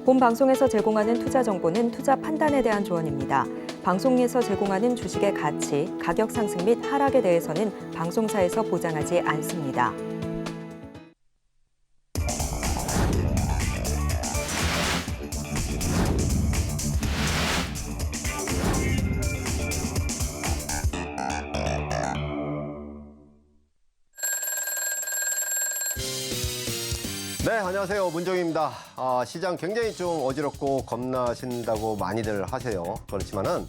본 방송에서 제공하는 투자 정보는 투자 판단에 대한 조언입니다. 방송에서 제공하는 주식의 가치, 가격 상승 및 하락에 대해서는 방송사에서 보장하지 않습니다. 네, 안녕하세요. 문종입니다. 시장 굉장히 좀 어지럽고 겁나신다고 많이들 하세요. 그렇지만은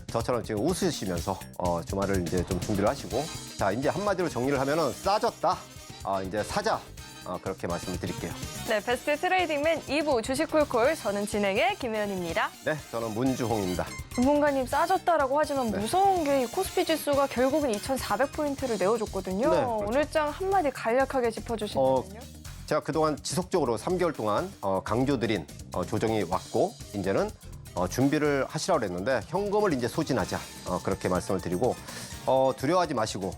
저처럼 지금 웃으시면서 주말을 이제 좀 준비를 하시고, 자, 이제 한마디로 정리를 하면은 싸졌다. 이제 사자. 그렇게 말씀을 드릴게요. 네, 베스트 트레이딩맨 2부 주식콜콜. 저는 진행의 김혜연입니다. 네, 저는 문주홍입니다. 전문가님 싸졌다라고 하지만 네. 무서운 게 이 코스피 지수가 결국은 2,400포인트를 내어줬거든요. 네, 그렇죠. 오늘 장 한마디 간략하게 짚어주신다면요. 제가 그동안 지속적으로 3개월 동안 강조드린 조정이 왔고, 이제는 준비를 하시라고 그랬는데 현금을 이제 소진하자. 그렇게 말씀을 드리고, 두려워하지 마시고,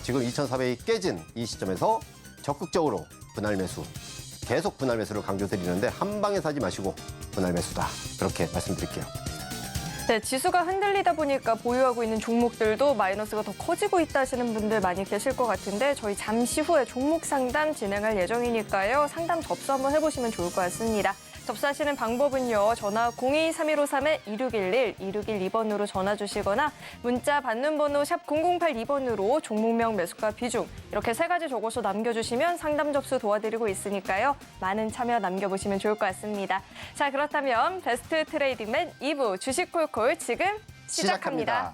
지금 2,400이 깨진 이 시점에서 적극적으로 분할 매수, 계속 분할 매수를 강조드리는데 한 방에 사지 마시고 분할 매수다. 그렇게 말씀드릴게요. 네, 지수가 흔들리다 보니까 보유하고 있는 종목들도 마이너스가 더 커지고 있다 하시는 분들 많이 계실 것 같은데 저희 잠시 후에 종목 상담 진행할 예정이니까요. 상담 접수 한번 해보시면 좋을 것 같습니다. 접수하시는 방법은요. 전화 02-3153-2611, 2612번으로 전화 주시거나 문자 받는 번호 샵 0082번으로 종목명 매수가 비중 이렇게 3가지 적어서 남겨주시면 상담 접수 도와드리고 있으니까요. 많은 참여 남겨보시면 좋을 것 같습니다. 자, 그렇다면 베스트 트레이딩맨 2부 주식콜콜 지금 시작합니다.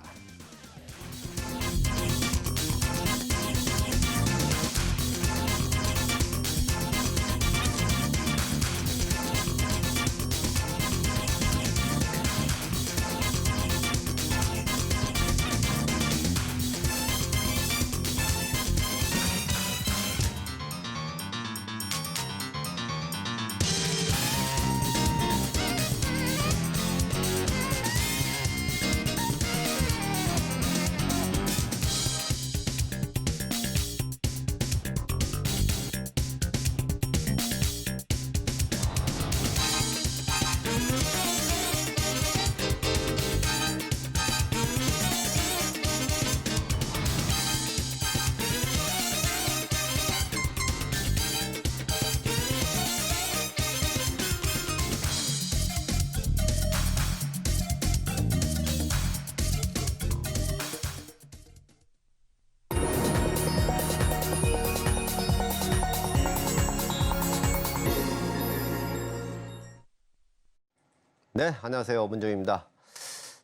네, 안녕하세요. 문종입니다.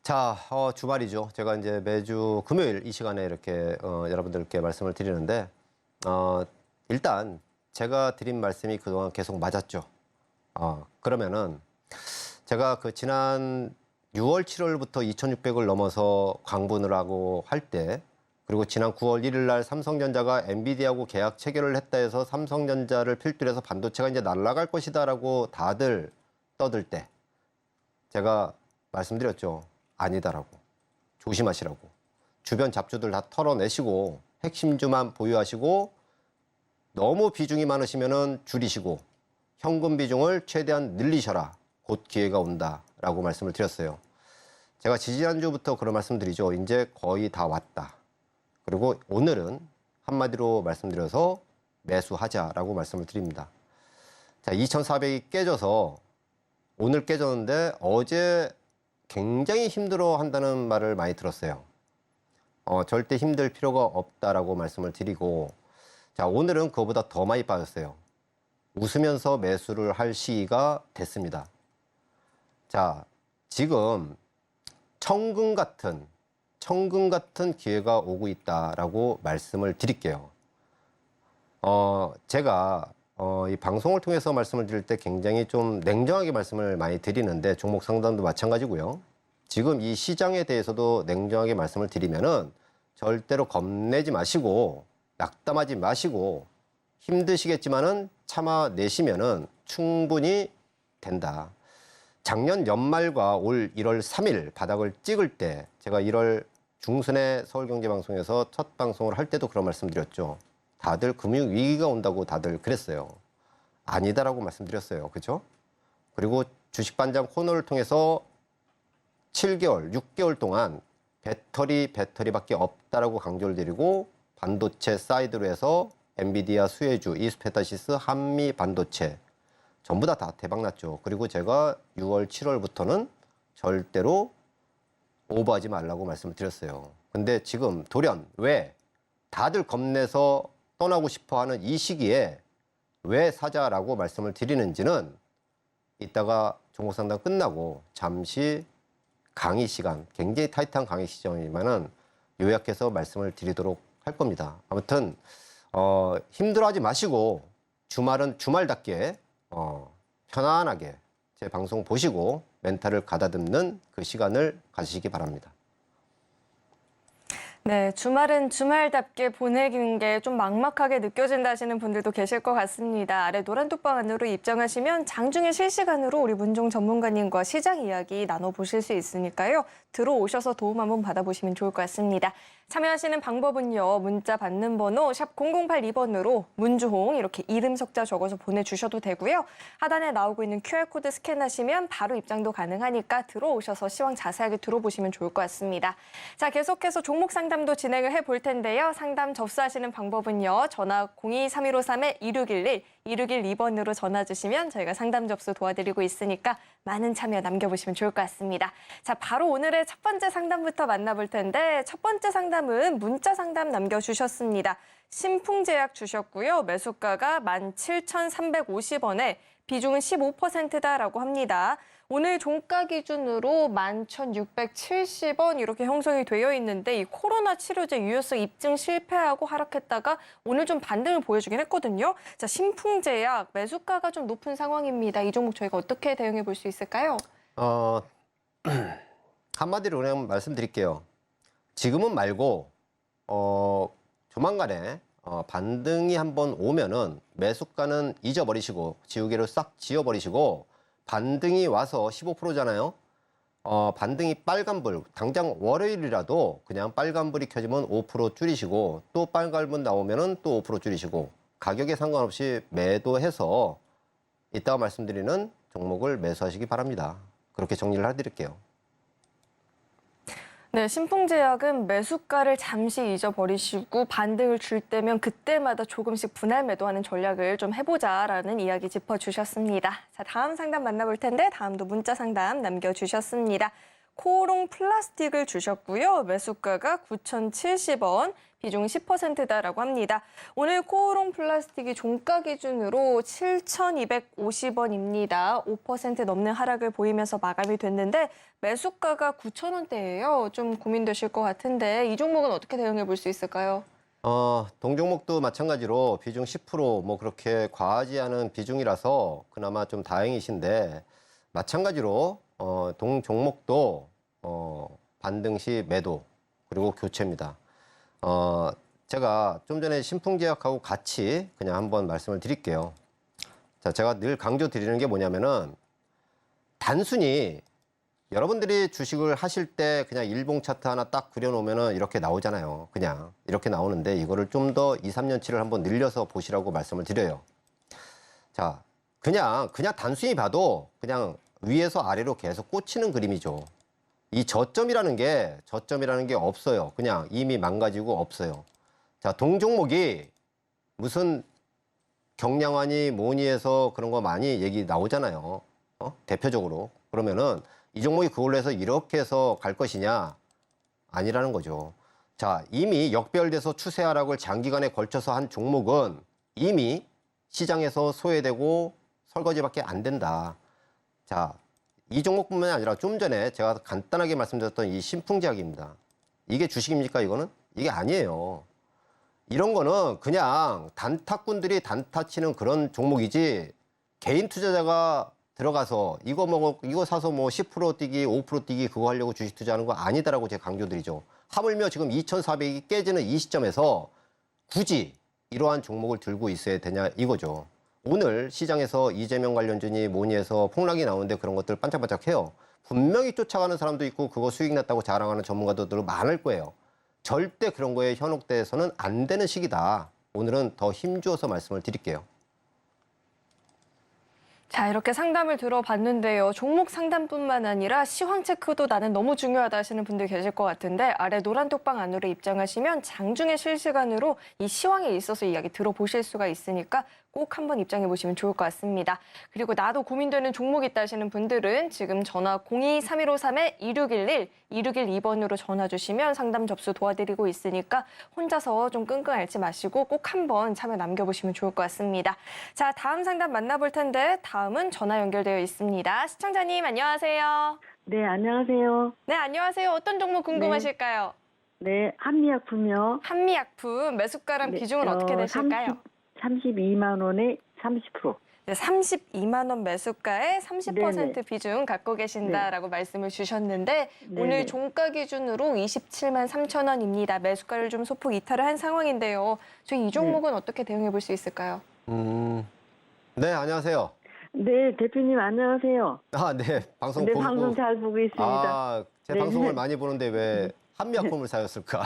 자, 주말이죠. 제가 이제 매주 금요일 이 시간에 이렇게 여러분들께 말씀을 드리는데, 일단 제가 드린 말씀이 그동안 계속 맞았죠. 그러면은 제가 그 지난 6월, 7월부터 2,600을 넘어서 광분을 하고 할 때, 그리고 지난 9월 1일 날 삼성전자가 엔비디아하고 계약 체결을 했다 해서 삼성전자를 필두로 해서 반도체가 이제 날아갈 것이다라고 다들 떠들 때, 제가 말씀드렸죠. 아니다라고. 조심하시라고. 주변 잡주들 다 털어내시고 핵심주만 보유하시고 너무 비중이 많으시면은 줄이시고 현금 비중을 최대한 늘리셔라. 곧 기회가 온다라고 말씀을 드렸어요. 제가 지지난주부터 그런 말씀드리죠. 이제 거의 다 왔다. 그리고 오늘은 한마디로 말씀드려서 매수하자라고 말씀을 드립니다. 자, 2,400이 깨져서 오늘 깨졌는데 어제 굉장히 힘들어 한다는 말을 많이 들었어요. 절대 힘들 필요가 없다라고 말씀을 드리고, 자, 오늘은 그거보다 더 많이 빠졌어요. 웃으면서 매수를 할 시기가 됐습니다. 자, 지금 천금 같은 기회가 오고 있다라고 말씀을 드릴게요. 제가 이 방송을 통해서 말씀을 드릴 때 굉장히 좀 냉정하게 말씀을 많이 드리는데 종목 상담도 마찬가지고요. 지금 이 시장에 대해서도 냉정하게 말씀을 드리면은 절대로 겁내지 마시고 낙담하지 마시고 힘드시겠지만은 참아내시면은 충분히 된다. 작년 연말과 올 1월 3일 바닥을 찍을 때 제가 1월 중순에 서울경제방송에서 첫 방송을 할 때도 그런 말씀드렸죠. 다들 금융위기가 온다고 다들 그랬어요. 아니다라고 말씀드렸어요. 그죠? 그리고 주식반장 코너를 통해서 7개월, 6개월 동안 배터리밖에 없다라고 강조를 드리고 반도체 사이드로 해서 엔비디아 수혜주, 이스페타시스, 한미 반도체 전부 다 대박났죠. 그리고 제가 6월, 7월부터는 절대로 오버하지 말라고 말씀을 드렸어요. 근데 지금 돌연 왜 다들 겁내서 떠나고 싶어하는 이 시기에 왜 사자라고 말씀을 드리는지는 이따가 종목 상담 끝나고 잠시 강의 시간, 굉장히 타이트한 강의 시점이지만은 요약해서 말씀을 드리도록 할 겁니다. 아무튼 힘들어하지 마시고 주말은 주말답게 편안하게 제 방송 보시고 멘탈을 가다듬는 그 시간을 가지시기 바랍니다. 네, 주말은 주말답게 보내는 게 좀 막막하게 느껴진다 하시는 분들도 계실 것 같습니다. 아래 노란 톡방 안으로 입장하시면 장중에 실시간으로 우리 문종 전문가님과 시장 이야기 나눠보실 수 있으니까요. 들어오셔서 도움 한번 받아보시면 좋을 것 같습니다. 참여하시는 방법은요. 문자 받는 번호 샵 0082번으로 문주홍 이렇게 이름 석자 적어서 보내주셔도 되고요. 하단에 나오고 있는 QR코드 스캔하시면 바로 입장도 가능하니까 들어오셔서 시황 자세하게 들어보시면 좋을 것 같습니다. 자, 계속해서 종목 상담도 진행을 해볼 텐데요. 상담 접수하시는 방법은요. 전화 023153-2611, 2612번으로 전화 주시면 저희가 상담 접수 도와드리고 있으니까 많은 참여 남겨보시면 좋을 것 같습니다. 자, 바로 오늘의 첫 번째 상담부터 만나볼 텐데 첫 번째 상담은 문자 상담 남겨주셨습니다. 신풍제약 주셨고요. 매수가가 17,350원에 비중은 15%다라고 합니다. 오늘 종가 기준으로 11,670원 이렇게 형성이 되어 있는데 이 코로나 치료제 유효성 입증 실패하고 하락했다가 오늘 좀 반등을 보여주긴 했거든요. 자, 신풍제약 매수가가 좀 높은 상황입니다. 이 종목 저희가 어떻게 대응해 볼 수 있을까요? 한마디로 그냥 말씀드릴게요. 지금은 말고 조만간에 반등이 한번 오면은 매수가는 잊어버리시고 지우개로 싹 지워버리시고 반등이 와서 15%잖아요. 반등이 빨간불, 당장 월요일이라도 그냥 빨간불이 켜지면 5% 줄이시고 또 빨간불 나오면은 또 5% 줄이시고 가격에 상관없이 매도해서 이따가 말씀드리는 종목을 매수하시기 바랍니다. 그렇게 정리를 해드릴게요. 네, 신풍제약은 매수가를 잠시 잊어버리시고 반등을 줄 때면 그때마다 조금씩 분할 매도하는 전략을 좀 해보자라는 이야기 짚어주셨습니다. 자, 다음 상담 만나볼 텐데 다음도 문자 상담 남겨주셨습니다. 코오롱 플라스틱을 주셨고요. 매수가가 9,070원, 비중 10%다라고 합니다. 오늘 코오롱 플라스틱이 종가 기준으로 7,250원입니다. 5% 넘는 하락을 보이면서 마감이 됐는데 매수가가 9,000원대예요. 좀 고민되실 것 같은데 이 종목은 어떻게 대응해 볼 수 있을까요? 동종목도 마찬가지로 비중 10% 뭐 그렇게 과하지 않은 비중이라서 그나마 좀 다행이신데 마찬가지로 동종목도 반등 시 매도 그리고 교체입니다. 제가 좀 전에 신풍제약하고 같이 그냥 한번 말씀을 드릴게요. 자, 제가 늘 강조 드리는 게 뭐냐면은 단순히 여러분들이 주식을 하실 때 그냥 일봉 차트 하나 딱 그려놓으면은 이렇게 나오잖아요. 그냥 이렇게 나오는데 이거를 좀 더 2, 3년치를 한번 늘려서 보시라고 말씀을 드려요. 자, 그냥 단순히 봐도 그냥 위에서 아래로 계속 꽂히는 그림이죠. 이 저점이라는 게 없어요. 그냥 이미 망가지고 없어요. 자, 동종목이 무슨 경량화니 뭐니 해서 그런 거 많이 얘기 나오잖아요. 대표적으로. 그러면은 이 종목이 그걸로 해서 이렇게 해서 갈 것이냐? 아니라는 거죠. 자, 이미 역별돼서 추세 하락을 장기간에 걸쳐서 한 종목은 이미 시장에서 소외되고 설거지밖에 안 된다. 자, 이 종목뿐만 아니라 좀 전에 제가 간단하게 말씀드렸던 이 신풍제약입니다. 이게 주식입니까, 이거는? 이게 아니에요. 이런 거는 그냥 단타꾼들이 단타 치는 그런 종목이지 개인 투자자가 들어가서 이거 사서 뭐 10% 뛰기, 5% 뛰기 그거 하려고 주식 투자하는 거 아니다라고 제가 강조드리죠. 하물며 지금 2,400이 깨지는 이 시점에서 굳이 이러한 종목을 들고 있어야 되냐 이거죠. 오늘 시장에서 이재명 관련주니 뭐니 해서 폭락이 나오는데 그런 것들 반짝반짝해요. 분명히 쫓아가는 사람도 있고 그거 수익 났다고 자랑하는 전문가들도 많을 거예요. 절대 그런 거에 현혹돼서는 안 되는 시기다. 오늘은 더 힘주어서 말씀을 드릴게요. 자, 자, 이렇게 상담을 들어봤는데요. 종목 상담뿐만 아니라 시황 체크도 나는 너무 중요하다 하시는 분들 계실 것 같은데 아래 노란 톡방 안으로 입장하시면 장중에 실시간으로 이 시황에 있어서 이야기 들어보실 수가 있으니까 꼭 한번 입장해 보시면 좋을 것 같습니다. 그리고 나도 고민되는 종목 있다 하시는 분들은 지금 전화 02-3153-2611, 2612번으로 전화 주시면 상담 접수 도와드리고 있으니까 혼자서 좀 끙끙 앓지 마시고 꼭 한번 참여 남겨보시면 좋을 것 같습니다. 자, 다음 상담 만나볼 텐데 다음은 전화 연결되어 있습니다. 시청자님 안녕하세요. 네, 안녕하세요. 네, 안녕하세요. 어떤 종목 궁금하실까요? 네, 한미약품이요. 한미약품 매수가랑 네, 비중은 어떻게 되실까요? 32만 원에 30%. 네, 32만 원 매수가에 30% 네네. 비중 갖고 계신다라고 말씀을 주셨는데 네네. 오늘 종가 기준으로 27만 3천 원입니다. 매수가를 좀 소폭 이탈을 한 상황인데요. 저희 이 종목은 어떻게 대응해 볼 수 있을까요? 네, 안녕하세요. 네, 대표님 안녕하세요. 아, 네, 방송 네, 보고. 방송 잘 보고 있습니다. 아, 제 네. 방송을 많이 보는데 왜 한미약품을 사였을까?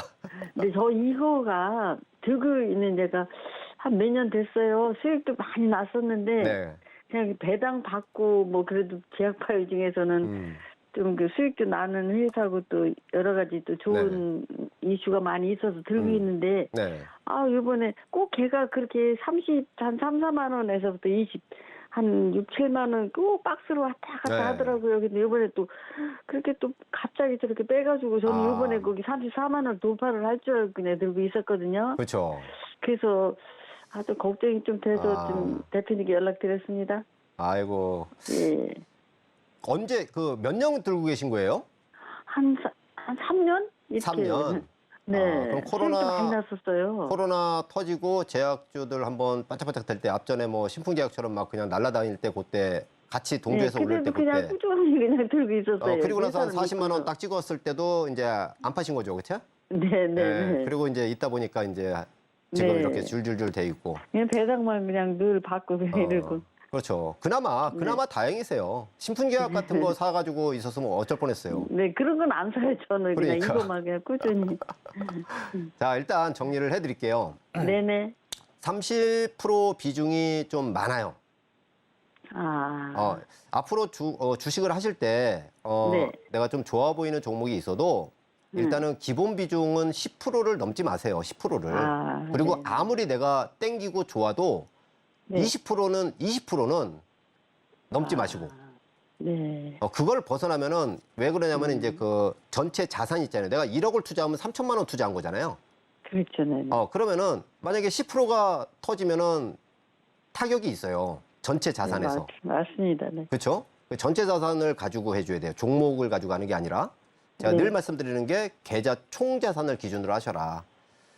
네, 저 이거가 들고 있는 데가 한 몇 년 됐어요. 수익도 많이 났었는데 네. 그냥 배당 받고 뭐 그래도 제약바이오 중에서는 좀 그 수익도 나는 회사고 또 여러 가지 또 좋은 이슈가 많이 있어서 들고 있는데 네. 아, 이번에 꼭 걔가 그렇게 한 3, 4만 원에서부터 한 6, 7만 원 꼭 박스로 왔다 갔다 네. 하더라고요. 근데 이번에 또 그렇게 또 갑자기 저렇게 빼가지고 저는 아. 이번에 거기 34만 원 도파를 할 줄 알고 그냥 들고 있었거든요. 그렇죠. 그래서 아주 걱정이 좀 돼서 아. 좀 대표님께 연락드렸습니다. 아이고. 예. 언제 몇 년 들고 계신 거예요? 한 3년? 이렇게. 3년. 네. 그럼 수익도 많이 났었어요. 코로나 터지고 제약주들 한번 반짝반짝 될 때 앞전에 뭐 신풍제약처럼 막 그냥 날아다닐 때 그때 같이 동조해서 올릴 때 그때도 그냥 그때. 꾸준히 그냥 들고 있었어요. 그리고 나서 한 회사는 40만 원 있고요. 딱 찍었을 때도 이제 안 파신 거죠, 그렇죠? 네. 그리고 이제 있다 보니까 이제 지금 네. 이렇게 줄줄줄 돼 있고. 그냥 배당만 그냥 늘 받고 그냥 이러고. 그렇죠. 그나마 다행이세요. 신풍제약 같은 거 사가지고 있었으면 어쩔 뻔했어요. 네, 그런 건 안 사요, 저는. 그냥 그러니까. 이거만 그냥 꾸준히. 자, 일단 정리를 해드릴게요. 네네. 30% 비중이 좀 많아요. 아. 앞으로 주식을 하실 때 네. 내가 좀 좋아 보이는 종목이 있어도 일단은 기본 비중은 10%를 넘지 마세요. 10%를. 아, 그리고 네. 아무리 내가 땡기고 좋아도 네. 20%는 넘지 마시고. 네. 그걸 벗어나면은 왜 그러냐면 이제 그 전체 자산 있잖아요. 내가 1억을 투자하면 3천만 원 투자한 거잖아요. 그렇죠, 네. 그러면은 만약에 10%가 터지면은 타격이 있어요. 전체 자산에서. 맞습니다. 네. 그렇죠? 전체 자산을 가지고 해줘야 돼요. 종목을 가지고 하는 게 아니라. 제가 네. 늘 말씀드리는 게 계좌 총 자산을 기준으로 하셔라.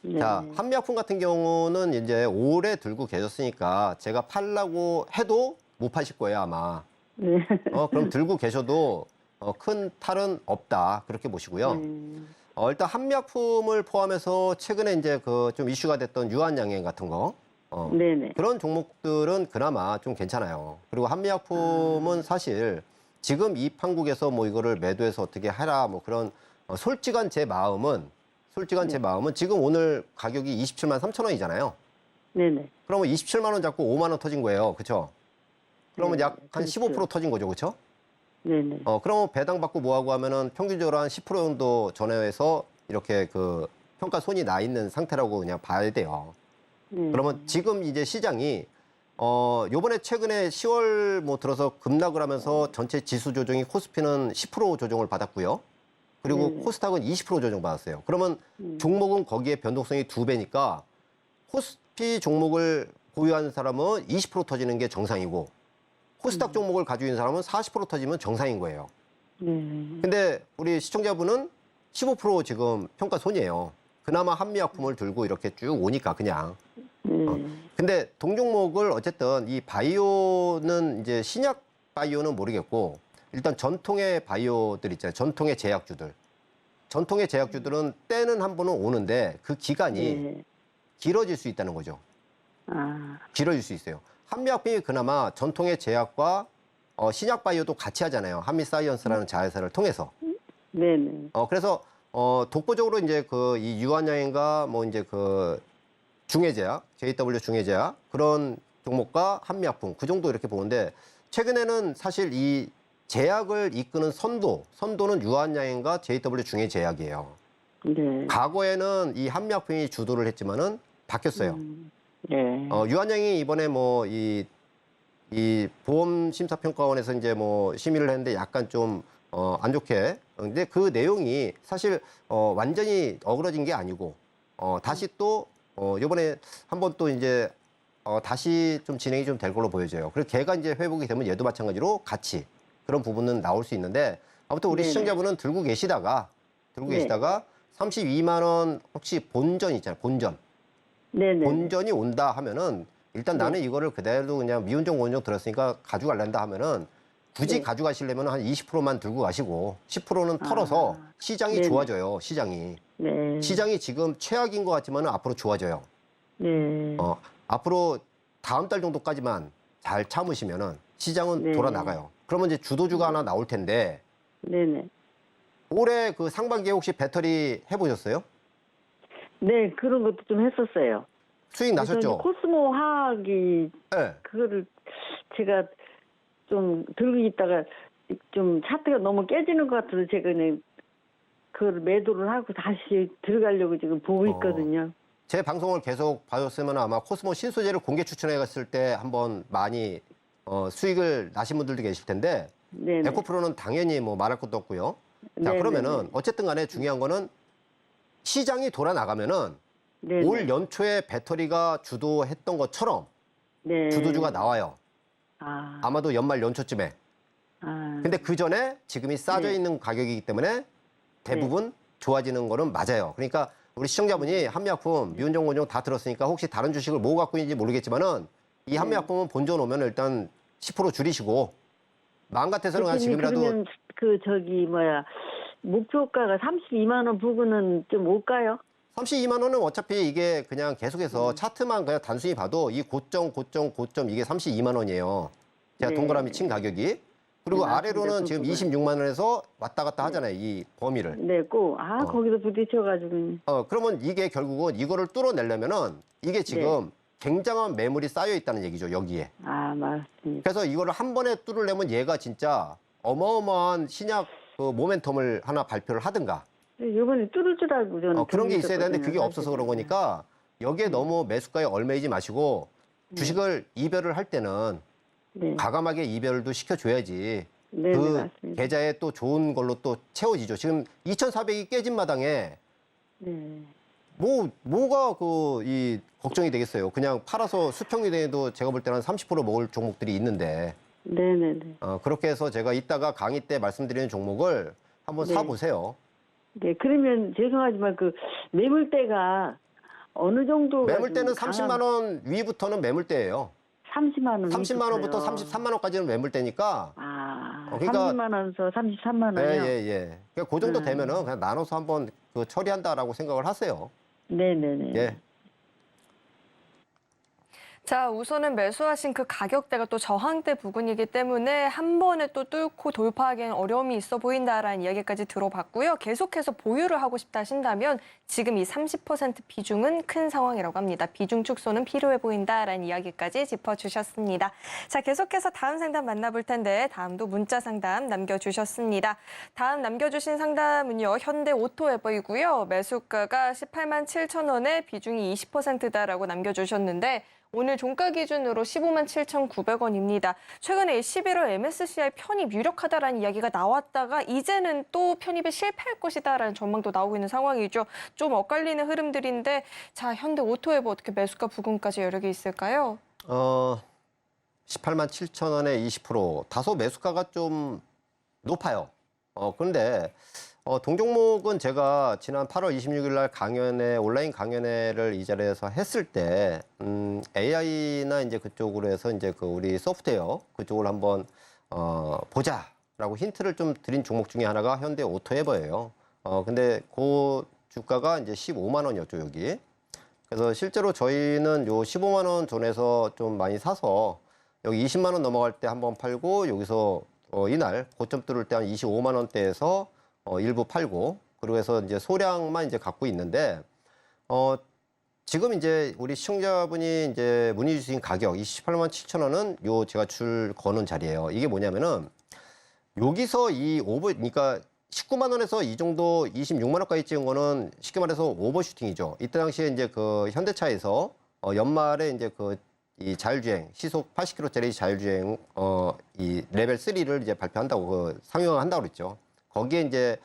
네. 자, 한미약품 같은 경우는 이제 오래 들고 계셨으니까 제가 팔라고 해도 못 파실 거예요, 아마. 네. 그럼 들고 계셔도 큰 탈은 없다. 그렇게 보시고요. 일단 한미약품을 포함해서 최근에 이제 그 좀 이슈가 됐던 유한양행 같은 거. 네네. 그런 종목들은 그나마 좀 괜찮아요. 그리고 한미약품은 사실 지금 이 판국에서 뭐 이거를 매도해서 어떻게 하라 뭐 그런 솔직한 제 마음은 지금 오늘 가격이 27만 3천 원이잖아요. 네네. 그러면 27만 원 잡고 5만 원 터진 거예요. 그렇죠? 그러면 네, 약 한 그렇죠. 15% 터진 거죠. 그렇죠? 네네. 그러면 배당 받고 뭐하고 하면은 평균적으로 한 10% 정도 전후해서 이렇게 그 평가 손이 나 있는 상태라고 그냥 봐야 돼요. 네. 그러면 지금 이제 시장이 요번에 최근에 10월 뭐 들어서 급락을 하면서 전체 지수 조정이 코스피는 10% 조정을 받았고요. 그리고 네. 코스닥은 20% 조정 받았어요. 그러면 종목은 거기에 변동성이 2배니까 코스피 종목을 보유하는 사람은 20% 터지는 게 정상이고 코스닥 종목을 가지고 있는 사람은 40% 터지면 정상인 거예요. 네. 근데 우리 시청자분은 15% 지금 평가 손이에요. 그나마 한미약품을 들고 이렇게 쭉 오니까 그냥. 근데 동종목을 어쨌든 이 바이오는 이제 신약 바이오는 모르겠고 일단 전통의 바이오들 있잖아요. 전통의 제약주들. 전통의 제약주들은 때는 한 번은 오는데 그 기간이 네. 길어질 수 있다는 거죠. 아. 길어질 수 있어요. 한미약품이 그나마 전통의 제약과 신약 바이오도 같이 하잖아요. 한미사이언스라는 자회사를 통해서. 네네. 그래서 독보적으로 이제 그 이 유한양행과 뭐 이제 그 중해제약, JW 중해제약 그런 종목과 한미약품 그 정도 이렇게 보는데 최근에는 사실 이 제약을 이끄는 선도는 유한양행과 JW 중의 제약이에요. 네. 과거에는 이 한미약품이 주도를 했지만은 바뀌었어요. 네. 유한양행이 이번에 뭐 이 보험심사평가원에서 이제 뭐 심의를 했는데 약간 좀 안 좋게. 근데 그 내용이 사실 완전히 어그러진 게 아니고 다시 또 이번에 한번 또 이제 다시 좀 진행이 좀 될 걸로 보여져요. 그리고 걔가 이제 회복이 되면 얘도 마찬가지로 같이 그런 부분은 나올 수 있는데 아무튼 우리 네네. 시청자분은 들고 계시다가 네. 32만 원 혹시 본전 있잖아요. 네네. 본전이 온다 하면은 일단 네. 나는 이거를 그대로 그냥 미운정 원정 들었으니까 가져갈란다 하면은 굳이 네. 가져가시려면 한 20%만 들고 가시고 10%는 털어서 시장이 네네. 좋아져요. 시장이. 네. 시장이 지금 최악인 것 같지만은 앞으로 좋아져요. 네. 앞으로 다음 달 정도까지만 잘 참으시면은 시장은 네. 돌아 나가요. 그러면 이제 주도주가 하나 나올 텐데 네네. 올해 그 상반기에 혹시 배터리 해보셨어요? 네, 그런 것도 좀 했었어요. 수익 그래서 이제 나셨죠? 코스모 화학이 네. 그거를 제가 좀 들고 있다가 좀 차트가 너무 깨지는 것 같아서 제가 그냥 그걸 매도를 하고 다시 들어가려고 지금 보고 있거든요. 제 방송을 계속 봐줬으면 아마 코스모 신소재를 공개 추천해 갔을 때 한번 많이 수익을 나신 분들도 계실 텐데 네네. 에코프로는 당연히 뭐 말할 것도 없고요. 자, 네네네. 그러면은 어쨌든 간에 중요한 거는 시장이 돌아 나가면은 네네. 올 연초에 배터리가 주도했던 것처럼 네. 주도주가 나와요. 아. 아마도 연말 연초쯤에. 아. 근데 그 전에 지금이 싸져 네. 있는 가격이기 때문에 대부분 좋아지는 거는 맞아요. 그러니까 우리 시청자분이 한미약품, 미운정 원정 다 들었으니까 혹시 다른 주식을 뭐 갖고 있는지 모르겠지만은 이 한미약품은 본전 오면 일단 10% 줄이시고 마음 같아서는 그냥 대표님, 지금이라도 그러면 그 저기 뭐야 목표가가 32만 원 부근은 좀 올까요? 32만 원은 어차피 이게 그냥 계속해서 차트만 그냥 단순히 봐도 이 고점 이게 32만 원이에요. 제가 네. 동그라미 친 가격이. 그리고 네, 맞습니다. 아래로는 지금 그거는. 26만 원에서 왔다 갔다 하잖아요. 이 범위를. 네, 꼭. 거기서 부딪혀가지고. 그러면 이게 결국은 이거를 뚫어내려면은 이게 지금 굉장한 매물이 쌓여 있다는 얘기죠. 여기에. 맞습니다. 그래서 이거를 한 번에 뚫으려면 얘가 진짜 어마어마한 신약 그 모멘텀을 하나 발표를 하든가. 이번에 뚫을 줄 알고 저는 그런 게 들고 있어야 되는데 그게 있었거든요, 없어서 그런 사실은. 거니까 여기에 너무 매수가에 얽매이지 마시고 주식을 이별을 할 때는 네. 과감하게 이별도 시켜줘야지. 네, 그 맞습니다. 계좌에 또 좋은 걸로 또 채워지죠. 지금 2,400이 깨진 마당에 네. 뭐가 이 걱정이 되겠어요. 그냥 팔아서 수평유대에도 제가 볼 때는 30% 먹을 종목들이 있는데 네네네. 그렇게 해서 제가 이따가 강의 때 말씀드리는 종목을 한번 네. 사보세요. 네, 그러면 죄송하지만 그 매물대가 어느 정도? 매물대는 30만 원 위부터는 매물대예요. 30만 원. 30만 원부터 33만 원까지는 매물대니까. 그러니까 30만 원에서 33만 원이요? 예. 그러니까 그 정도 되면은 그냥 나눠서 한번 그 처리한다라고 생각을 하세요. 네네네. 예. 자, 우선은 매수하신 그 가격대가 또 저항대 부근이기 때문에 한 번에 또 뚫고 돌파하기에는 어려움이 있어 보인다라는 이야기까지 들어봤고요. 계속해서 보유를 하고 싶다 하신다면 지금 이 30% 비중은 큰 상황이라고 합니다. 비중 축소는 필요해 보인다라는 이야기까지 짚어주셨습니다. 자, 계속해서 다음 상담 만나볼 텐데 다음도 문자 상담 남겨주셨습니다. 다음 남겨주신 상담은요. 현대오토웨버이고요. 매수가가 18만 7천 원에 비중이 20%다라고 남겨주셨는데 오늘 종가 기준으로 15만 7,900원입니다. 최근에 11월 MSCI 편입 유력하다라는 이야기가 나왔다가 이제는 또 편입에 실패할 것이다라는 전망도 나오고 있는 상황이죠. 좀 엇갈리는 흐름들인데 자, 현대오토웨버 어떻게 매수가 부근까지 여력이 있을까요? 18만 7천 원에 20% 다소 매수가가 좀 높아요. 그런데 동종목은 제가 지난 8월 26일 날 온라인 강연회를 이 자리에서 했을 때, AI나 이제 그쪽으로 해서 이제 그 우리 소프트웨어 그쪽을 한번, 보자라고 힌트를 좀 드린 종목 중에 하나가 현대 오토에버예요. 근데 그 주가가 이제 15만 원이었죠, 여기. 그래서 실제로 저희는 요 15만 원 존에서 좀 많이 사서 여기 20만 원 넘어갈 때 한번 팔고 여기서 이날 고점 뚫을 때 한 25만 원대에서 일부 팔고 그리고 해서 이제 소량만 이제 갖고 있는데 지금 이제 우리 시청자분이 이제 문의 주신 가격 28만 7천 원은 요 제가 줄 거는 자리예요. 이게 뭐냐면은 여기서 이 오버, 그러니까 19만 원에서 이 정도 26만 원까지 찍은 거는 쉽게 말해서 오버슈팅이죠. 이때 당시에 이제 그 현대차에서 연말에 이제 그 이 자율주행 시속 80km짜리 자율주행 이 레벨 3를 이제 발표한다고 그 상용한다고 그랬죠. 거기에 이제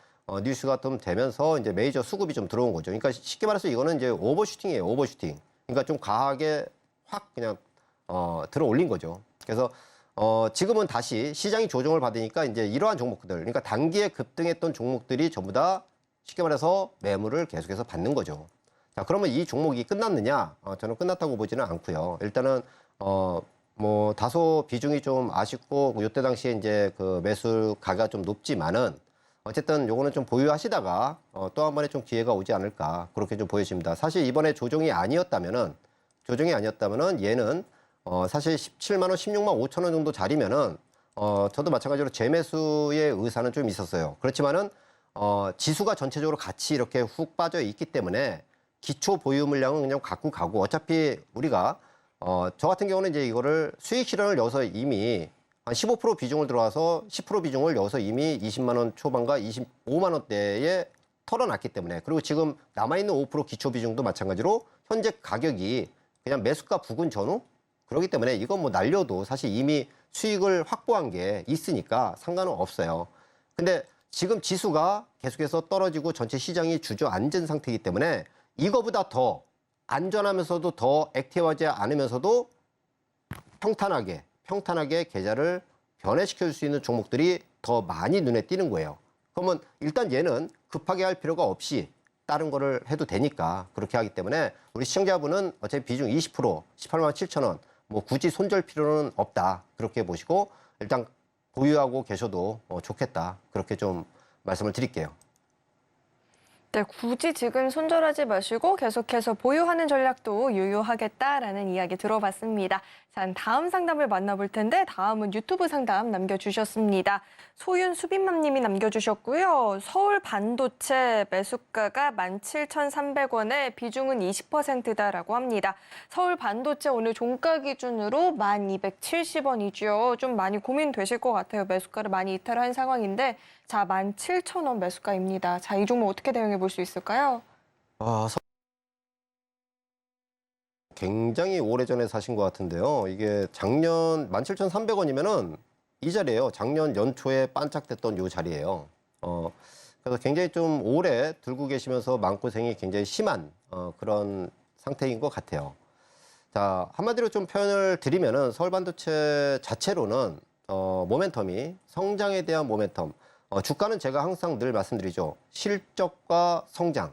뉴스가 좀 되면서 이제 메이저 수급이 좀 들어온 거죠. 그러니까 쉽게 말해서 이거는 이제 오버슈팅이에요. 오버슈팅. 그러니까 좀 과하게 확 그냥 들어 올린 거죠. 그래서 지금은 다시 시장이 조정을 받으니까 이제 이러한 종목들, 그러니까 단기에 급등했던 종목들이 전부 다 쉽게 말해서 매물을 계속해서 받는 거죠. 자, 그러면 이 종목이 끝났느냐? 저는 끝났다고 보지는 않고요. 일단은 뭐 다소 비중이 좀 아쉽고 이때 당시에 이제 그 매수가가 좀 높지만은 어쨌든 요거는 좀 보유하시다가 또 한 번에 좀 기회가 오지 않을까 그렇게 좀 보여집니다. 사실 이번에 조정이 아니었다면은 얘는 사실 17만 원, 16만 5천 원 정도 자리면은 저도 마찬가지로 재매수의 의사는 좀 있었어요. 그렇지만은 지수가 전체적으로 같이 이렇게 훅 빠져 있기 때문에 기초 보유 물량은 그냥 갖고 가고 어차피 우리가 저 같은 경우는 이제 이거를 수익 실현을 여기서 이미 한 15% 비중을 들어와서 10% 비중을 여기서 이미 20만 원 초반과 25만 원대에 털어놨기 때문에 그리고 지금 남아있는 5% 기초 비중도 마찬가지로 현재 가격이 그냥 매수가 부근 전후 그렇기 때문에 이건 뭐 날려도 사실 이미 수익을 확보한 게 있으니까 상관은 없어요. 근데 지금 지수가 계속해서 떨어지고 전체 시장이 주저앉은 상태이기 때문에 이거보다 더 안전하면서도 더 액티브하지 않으면서도 평탄하게 계좌를 변화시켜 줄 수 있는 종목들이 더 많이 눈에 띄는 거예요. 그러면 일단 얘는 급하게 할 필요가 없이 다른 거를 해도 되니까 그렇게 하기 때문에 우리 시청자분은 어차피 비중 20%, 18만 7천 원, 뭐 굳이 손절 필요는 없다. 그렇게 보시고 일단 보유하고 계셔도 좋겠다. 그렇게 좀 말씀을 드릴게요. 네, 굳이 지금 손절하지 마시고 계속해서 보유하는 전략도 유효하겠다라는 이야기 들어봤습니다. 자, 다음 상담을 만나볼 텐데 다음은 유튜브 상담 남겨주셨습니다. 소윤수빈맘님이 남겨주셨고요. 서울 반도체 매수가가 17,300원에 비중은 20%다라고 합니다. 서울 반도체 오늘 종가 기준으로 1,270원이죠. 좀 많이 고민되실 것 같아요. 매수가를 많이 이탈한 상황인데 자, 17,000원 매수가입니다. 자, 이 종목 어떻게 대응해 볼 수 있을까요? 굉장히 오래전에 사신 것 같은데요. 이게 작년 17,300원이면은 이 자리예요. 작년 연초에 반짝됐던 요 자리예요. 그래서 굉장히 좀 오래 들고 계시면서 마음고생이 굉장히 심한 그런 상태인 것 같아요. 자, 한마디로 좀 표현을 드리면은 서울 반도체 자체로는 모멘텀이 성장에 대한 모멘텀. 주가는 제가 항상 늘 말씀드리죠. 실적과 성장.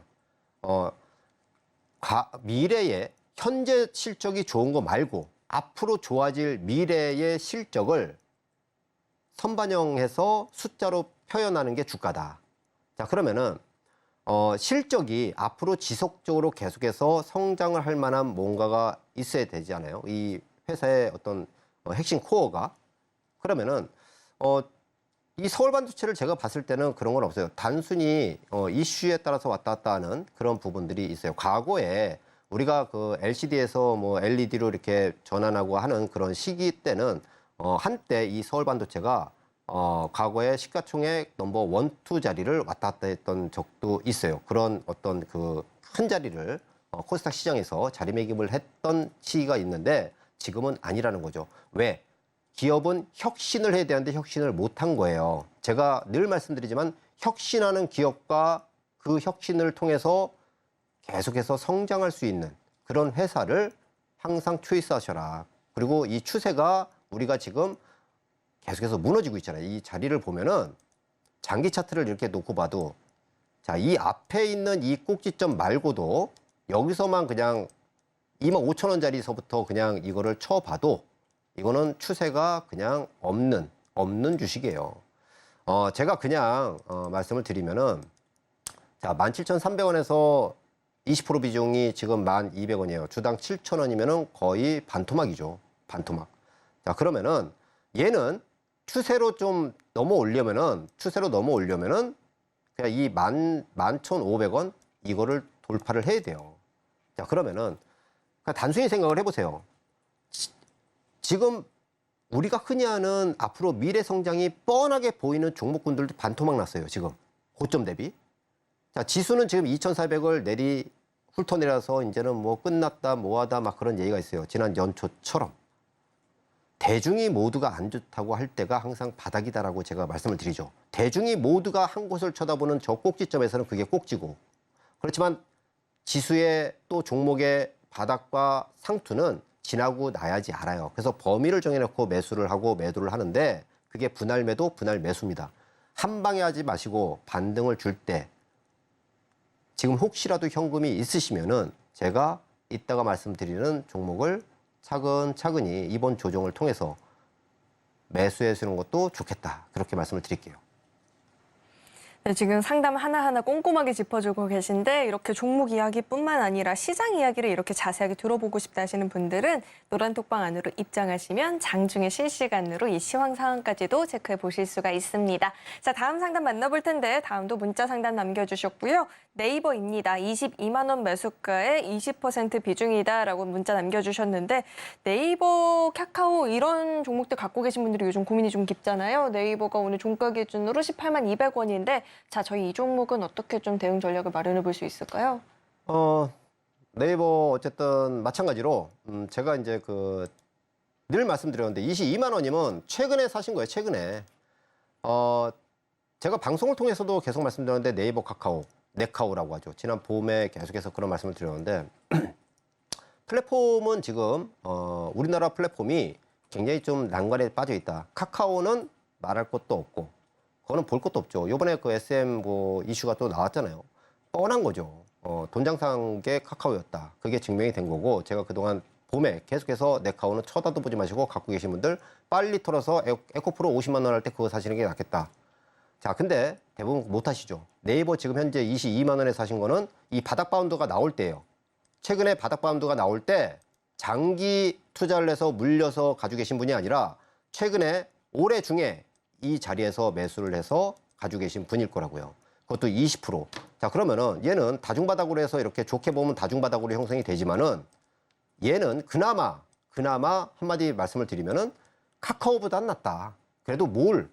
미래에 현재 실적이 좋은 거 말고 앞으로 좋아질 미래의 실적을 선반영해서 숫자로 표현하는 게 주가다. 자, 그러면은 실적이 앞으로 지속적으로 계속해서 성장을 할 만한 뭔가가 있어야 되지 않아요? 이 회사의 어떤 핵심 코어가. 그러면은 이 서울 반도체를 제가 봤을 때는 그런 건 없어요. 단순히 이슈에 따라서 왔다 갔다 하는 그런 부분들이 있어요. 과거에 우리가 그 LCD에서 뭐 LED로 이렇게 전환하고 하는 그런 시기 때는 한때 이 서울 반도체가 과거에 시가총액 넘버 1, 2 자리를 왔다 갔다 했던 적도 있어요. 그런 어떤 그 큰 자리를 코스닥 시장에서 자리매김을 했던 시기가 있는데 지금은 아니라는 거죠. 왜? 기업은 혁신을 해야 되는데 혁신을 못한 거예요. 제가 늘 말씀드리지만 혁신하는 기업과 그 혁신을 통해서 계속해서 성장할 수 있는 그런 회사를 항상 초이스하셔라. 그리고 이 추세가 우리가 지금 계속해서 무너지고 있잖아요. 이 자리를 보면은 장기 차트를 이렇게 놓고 봐도 자, 이 앞에 있는 이 꼭지점 말고도 여기서만 그냥 25,000원짜리서부터 그냥 이거를 쳐봐도 이거는 추세가 그냥 없는 주식이에요. 제가 그냥 말씀을 드리면은 자, 17,300원에서 20% 비중이 지금 1,200원이에요. 주당 7,000원이면은 거의 반토막이죠. 반토막. 자, 그러면은 얘는 추세로 좀 넘어오려면은 그냥 이 11,500원 이거를 돌파를 해야 돼요. 자, 그러면은 그냥 단순히 생각을 해보세요. 지금 우리가 흔히 하는 앞으로 미래 성장이 뻔하게 보이는 종목군들도 반토막 났어요. 지금 고점 대비. 자, 지수는 지금 2,400을 훑어내려서 이제는 뭐 끝났다, 뭐하다 막 그런 얘기가 있어요. 지난 연초처럼. 대중이 모두가 안 좋다고 할 때가 항상 바닥이다라고 제가 말씀을 드리죠. 대중이 모두가 한 곳을 쳐다보는 저 꼭지점에서는 그게 꼭지고. 그렇지만 지수의 또 종목의 바닥과 상투는 지나고 나야지 알아요. 그래서 범위를 정해놓고 매수를 하고 매도를 하는데 그게 분할 매도, 분할 매수입니다. 한 방에 하지 마시고 반등을 줄 때 지금 혹시라도 현금이 있으시면은 제가 이따가 말씀드리는 종목을 차근차근히 이번 조정을 통해서 매수해 주는 것도 좋겠다. 그렇게 말씀을 드릴게요. 네, 지금 상담 하나하나 꼼꼼하게 짚어주고 계신데 이렇게 종목 이야기뿐만 아니라 시장 이야기를 이렇게 자세하게 들어보고 싶다 하시는 분들은 노란톡방 안으로 입장하시면 장중에 실시간으로 이 시황 상황까지도 체크해 보실 수가 있습니다. 자, 다음 상담 만나볼 텐데 다음도 문자 상담 남겨주셨고요. 네이버입니다. 22만 원 매수가에 20% 비중이다라고 문자 남겨주셨는데 네이버, 카카오 이런 종목들 갖고 계신 분들이 요즘 고민이 좀 깊잖아요. 네이버가 오늘 종가 기준으로 18만 200원인데 자, 저희 이 종목은 어떻게 좀 대응 전략을 마련해 볼 수 있을까요? 네이버 어쨌든 마찬가지로 제가 이제 늘 말씀드렸는데 22만 원이면 최근에 사신 거예요. 최근에. 제가 방송을 통해서도 계속 말씀드렸는데 네이버, 카카오, 네카오라고 하죠. 지난 봄에 계속해서 그런 말씀을 드렸는데 플랫폼은 지금 우리나라 플랫폼이 굉장히 좀 난관에 빠져 있다. 카카오는 말할 것도 없고 그거는 볼 것도 없죠. 이번에 그 SM 이슈가 또 나왔잖아요. 뻔한 거죠. 돈 장사한 게 카카오였다. 그게 증명이 된 거고 제가 그동안 봄에 계속해서 네카오는 쳐다도 보지 마시고 갖고 계신 분들 빨리 털어서 에코프로 50만 원 할 때 그거 사시는 게 낫겠다. 자, 근데 대부분 못 하시죠. 네이버 지금 현재 22만 원에 사신 거는 이 바닥 바운드가 나올 때예요. 최근에 바닥 바운드가 나올 때 장기 투자를 해서 물려서 가지고 계신 분이 아니라 최근에 올해 중에 이 자리에서 매수를 해서 가지고 계신 분일 거라고요. 그것도 20%. 자, 그러면은 얘는 다중바닥으로 해서 이렇게 좋게 보면 다중바닥으로 형성이 되지만은 얘는 그나마 한마디 말씀을 드리면은 카카오보다 낫다. 그래도 뭘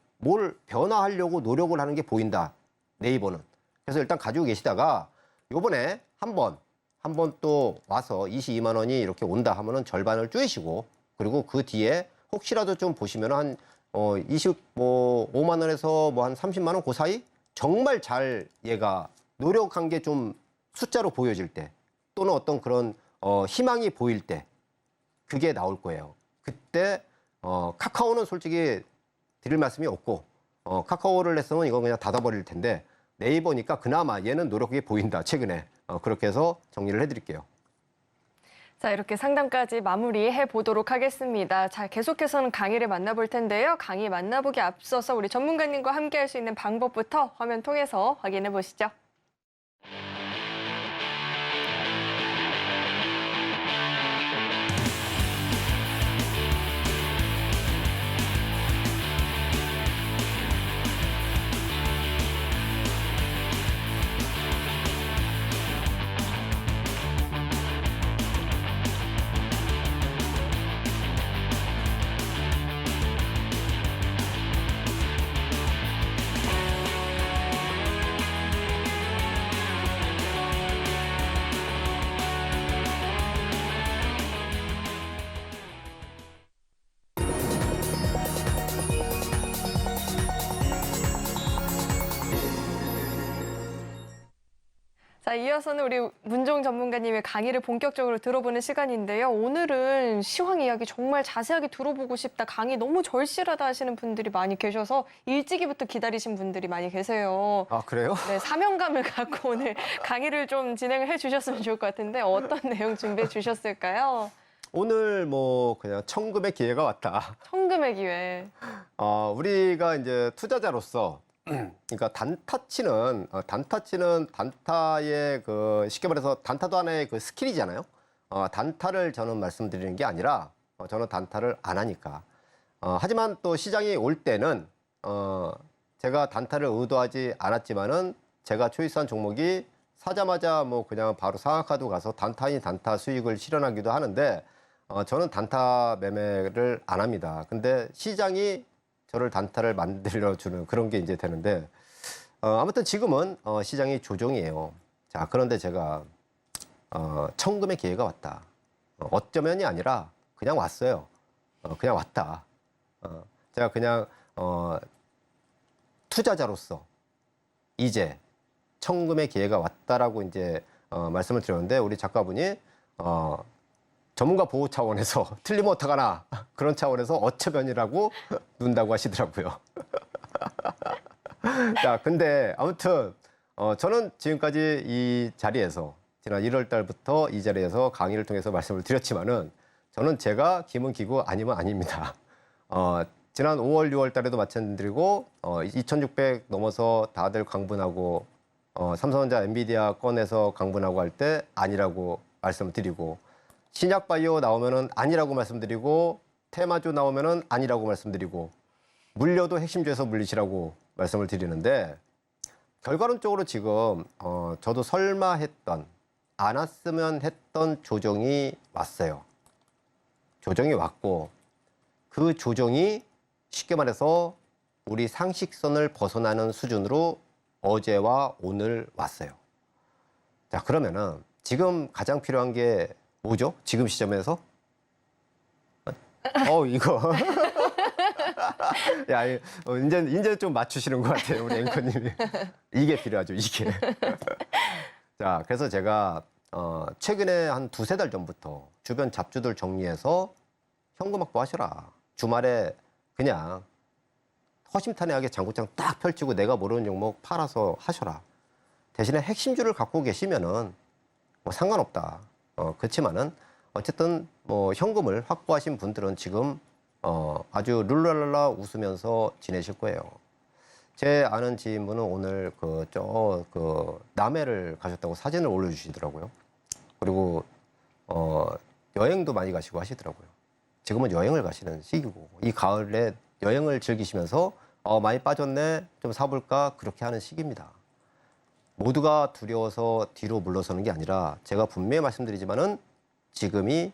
변화하려고 노력을 하는 게 보인다. 네이버는. 그래서 일단 가지고 계시다가 요번에 한 번 또 와서 22만 원이 이렇게 온다 하면은 절반을 줄이시고 그리고 그 뒤에 혹시라도 좀 보시면 한 25만 원에서 뭐 한 30만 원 그 사이 정말 잘 얘가 노력한 게 좀 숫자로 보여질 때 또는 어떤 그런 희망이 보일 때 그게 나올 거예요. 그때 카카오는 솔직히 드릴 말씀이 없고 카카오를 했으면 이거 그냥 닫아버릴 텐데 네이버니까 그나마 얘는 노력이 보인다. 최근에 그렇게 해서 정리를 해드릴게요. 자, 이렇게 상담까지 마무리해 보도록 하겠습니다. 자, 계속해서는 강의를 만나볼 텐데요. 강의 만나보기 앞서서 우리 전문가님과 함께 할 수 있는 방법부터 화면 통해서 확인해 보시죠. 자, 이어서는 우리 문종 전문가님의 강의를 본격적으로 들어보는 시간인데요. 오늘은 시황 이야기 정말 자세하게 들어보고 싶다. 강의 너무 절실하다 하시는 분들이 많이 계셔서 일찍이부터 기다리신 분들이 많이 계세요. 아, 그래요? 네, 사명감을 갖고 오늘 강의를 좀 진행을 해주셨으면 좋을 것 같은데 어떤 내용 준비해 주셨을까요? 오늘 뭐 그냥 천금의 기회가 왔다. 천금의 기회. 우리가 이제 투자자로서 그러니까 단타치는 단타의 쉽게 말해서 단타도 하나의 스킬이잖아요. 단타를 저는 말씀드리는 게 아니라 저는 단타를 안 하니까. 하지만 또 시장이 올 때는 제가 단타를 의도하지 않았지만은 제가 초이스한 종목이 사자마자 뭐 그냥 바로 상한가도 가서 단타 아닌 단타 수익을 실현하기도 하는데 저는 단타 매매를 안 합니다. 근데 시장이 저를 단타를 만들어주는 그런 게 이제 되는데 아무튼 지금은 시장이 조정이에요. 자, 그런데 제가 청금의 기회가 왔다. 어쩌면이 아니라 그냥 왔어요. 그냥 왔다. 제가 그냥 투자자로서 이제 청금의 기회가 왔다라고 이제 말씀을 드렸는데 우리 작가분이 전문가 보호 차원에서 틀리면 어떡하나 그런 차원에서 어쩌면이라고 눈다고 하시더라고요. 자, 근데 아무튼 저는 지금까지 이 자리에서 지난 1월 달부터 이 자리에서 강의를 통해서 말씀을 드렸지만은 저는 제가 기면 기고 아니면 아닙니다. 지난 5월, 6월 달에도 마찬가지고 2600 넘어서 다들 강분하고 삼성전자, 엔비디아 꺼내서 강분하고 할 때 아니라고 말씀드리고 신약바이오 나오면은 아니라고 말씀드리고 테마주 나오면은 아니라고 말씀드리고 물려도 핵심주에서 물리시라고 말씀을 드리는데 결과론적으로 지금 저도 설마 했던 안 왔으면 했던 조정이 왔어요. 조정이 왔고 그 조정이 쉽게 말해서 우리 상식선을 벗어나는 수준으로 어제와 오늘 왔어요. 자, 그러면은 지금 가장 필요한 게 뭐죠? 지금 시점에서? 이거. 야, 이제 좀 맞추시는 것 같아요, 우리 앵커님이. 이게 필요하죠, 이게. 자, 그래서 제가 최근에 한 2-3달 전부터 주변 잡주들 정리해서 현금 확보하셔라. 주말에 그냥 허심탄회하게 장구장 딱 펼치고 내가 모르는 종목 팔아서 하셔라. 대신에 핵심주를 갖고 계시면은 뭐 상관없다. 그렇지만은 어쨌든 뭐 현금을 확보하신 분들은 지금 아주 룰랄랄라 웃으면서 지내실 거예요. 제 아는 지인분은 오늘 남해를 가셨다고 사진을 올려주시더라고요. 그리고 여행도 많이 가시고 하시더라고요. 지금은 여행을 가시는 시기고 이 가을에 여행을 즐기시면서 많이 빠졌네 좀 사볼까 그렇게 하는 시기입니다. 모두가 두려워서 뒤로 물러서는 게 아니라 제가 분명히 말씀드리지만은 지금이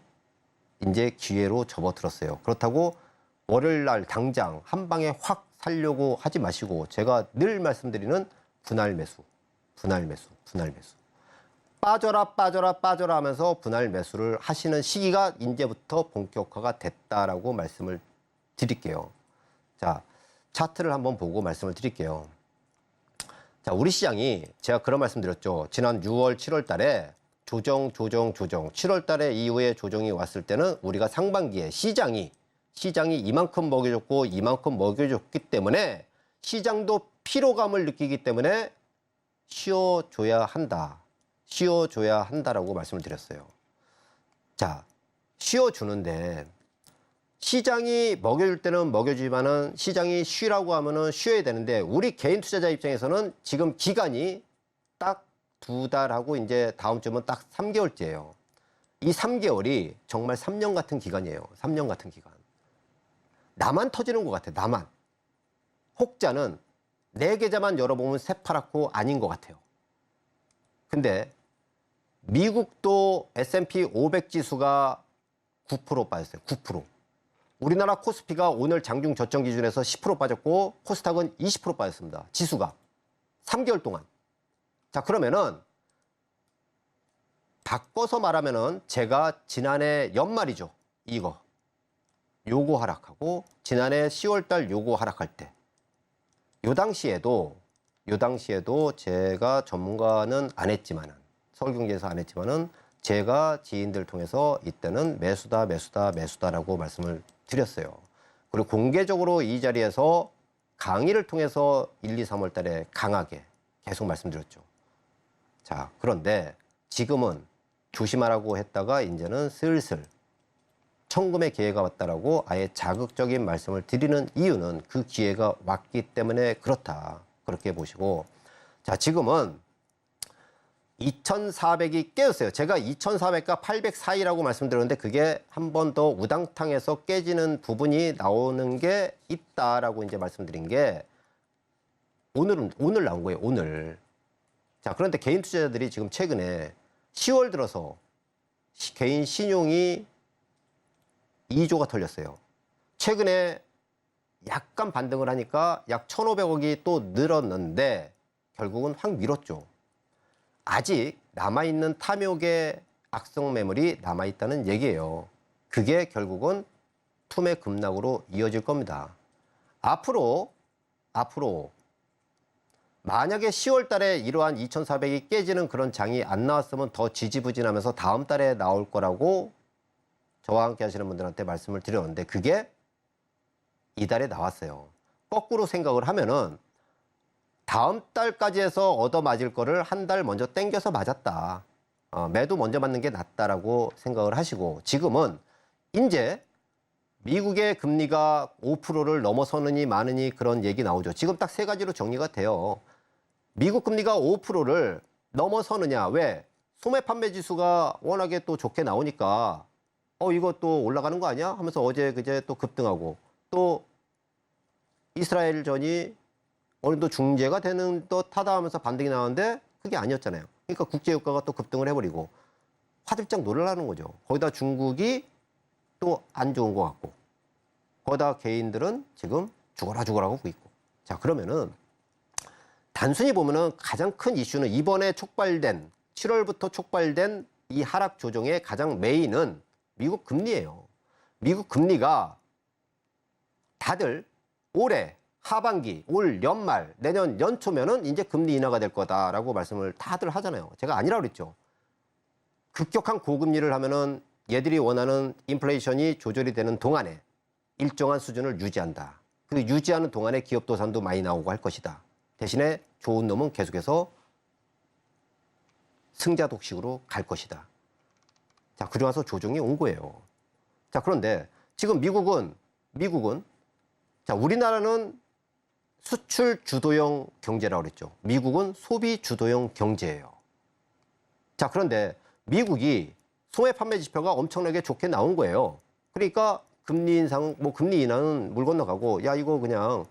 이제 기회로 접어들었어요. 그렇다고 월요일 날 당장 한 방에 확 살려고 하지 마시고 제가 늘 말씀드리는 분할 매수, 분할 매수, 분할 매수. 빠져라 빠져라 빠져라 하면서 분할 매수를 하시는 시기가 이제부터 본격화가 됐다라고 말씀을 드릴게요. 자, 차트를 한번 보고 말씀을 드릴게요. 자, 우리 시장이 제가 그런 말씀 드렸죠. 지난 6월, 7월 달에 조정. 7월 달에 이후에 조정이 왔을 때는 우리가 상반기에 시장이 이만큼 먹여줬고 이만큼 먹여줬기 때문에 시장도 피로감을 느끼기 때문에 쉬어줘야 한다. 쉬어줘야 한다라고 말씀을 드렸어요. 자, 쉬어주는데 시장이 먹여줄 때는 먹여주지만은 시장이 쉬라고 하면은 쉬어야 되는데 우리 개인 투자자 입장에서는 지금 기간이 딱 2달하고 이제 다음 주면 딱 3개월째예요. 이 3개월이 정말 3년 같은 기간이에요. 3년 같은 기간. 나만 터지는 것 같아. 나만. 혹자는 내 계좌만 열어보면 새파랗고 아닌 것 같아요. 근데 미국도 S&P 500 지수가 9% 빠졌어요. 9%. 우리나라 코스피가 오늘 장중 저점 기준에서 10% 빠졌고 코스닥은 20% 빠졌습니다. 지수가 3개월 동안. 자, 그러면은 바꿔서 말하면은 제가 지난해 연말이죠. 요거 하락하고 지난해 10월 달 요거 하락할 때 요 당시에도 제가 전문가는 안 했지만은 서울경제에서 안 했지만은 제가 지인들 통해서 이때는 매수다라고 말씀을 드렸어요. 그리고 공개적으로 이 자리에서 강의를 통해서 1, 2, 3월 달에 강하게 계속 말씀드렸죠. 자, 그런데 지금은 조심하라고 했다가 이제는 슬슬 청금의 기회가 왔다라고 아예 자극적인 말씀을 드리는 이유는 그 기회가 왔기 때문에 그렇다. 그렇게 보시고, 자, 지금은 2400이 깨졌어요. 제가 2400과 800 사이라고 말씀드렸는데 그게 한 번 더 우당탕에서 깨지는 부분이 나오는 게 있다라고 이제 말씀드린 게 오늘 나온 거예요. 자, 그런데 개인 투자자들이 지금 최근에 10월 들어서 개인 신용이 2조가 털렸어요. 최근에 약간 반등을 하니까 약 1,500억이 또 늘었는데 결국은 확 밀었죠. 아직 남아있는 탐욕의 악성 매물이 남아있다는 얘기예요. 그게 결국은 투매 급락으로 이어질 겁니다. 앞으로 만약에 10월 달에 이러한 2,400이 깨지는 그런 장이 안 나왔으면 더 지지부진하면서 다음 달에 나올 거라고 저와 함께 하시는 분들한테 말씀을 드렸는데 그게 이달에 나왔어요. 거꾸로 생각을 하면은 다음 달까지 해서 얻어맞을 거를 한 달 먼저 땡겨서 맞았다. 매도 먼저 맞는 게 낫다라고 생각을 하시고 지금은 이제 미국의 금리가 5%를 넘어서느니 마느니 그런 얘기 나오죠. 지금 딱 세 가지로 정리가 돼요. 미국 금리가 5%를 넘어서느냐. 왜? 소매 판매 지수가 워낙에 또 좋게 나오니까 이거 또 올라가는 거 아니야? 하면서 어제 그제 또 급등하고 또 이스라엘전이 어느 정도 중재가 되는 듯하다 하면서 반등이 나왔는데 그게 아니었잖아요. 그러니까 국제유가가 또 급등을 해버리고 화들짝 놀라는 거죠. 거기다 중국이 또 안 좋은 것 같고 거기다 개인들은 지금 죽어라 하고 있고. 자, 그러면은 단순히 보면은 가장 큰 이슈는 이번에 7월부터 촉발된 이 하락 조정의 가장 메인은 미국 금리예요. 미국 금리가 다들 올해 하반기, 올 연말, 내년 연초면은 이제 금리 인하가 될 거다라고 말씀을 다들 하잖아요. 제가 아니라고 그랬죠. 급격한 고금리를 하면은 얘들이 원하는 인플레이션이 조절이 되는 동안에 일정한 수준을 유지한다. 그 유지하는 동안에 기업 도산도 많이 나오고 할 것이다. 대신에 좋은 놈은 계속해서 승자 독식으로 갈 것이다. 자, 그러면서 조정이 온 거예요. 자, 그런데 지금 미국은 자, 우리나라는 수출 주도형 경제라고 그랬죠. 미국은 소비 주도형 경제예요. 자, 그런데 미국이 소매 판매 지표가 엄청나게 좋게 나온 거예요. 그러니까 금리 인상, 금리 인하는 물 건너가고, 야, 이거 그냥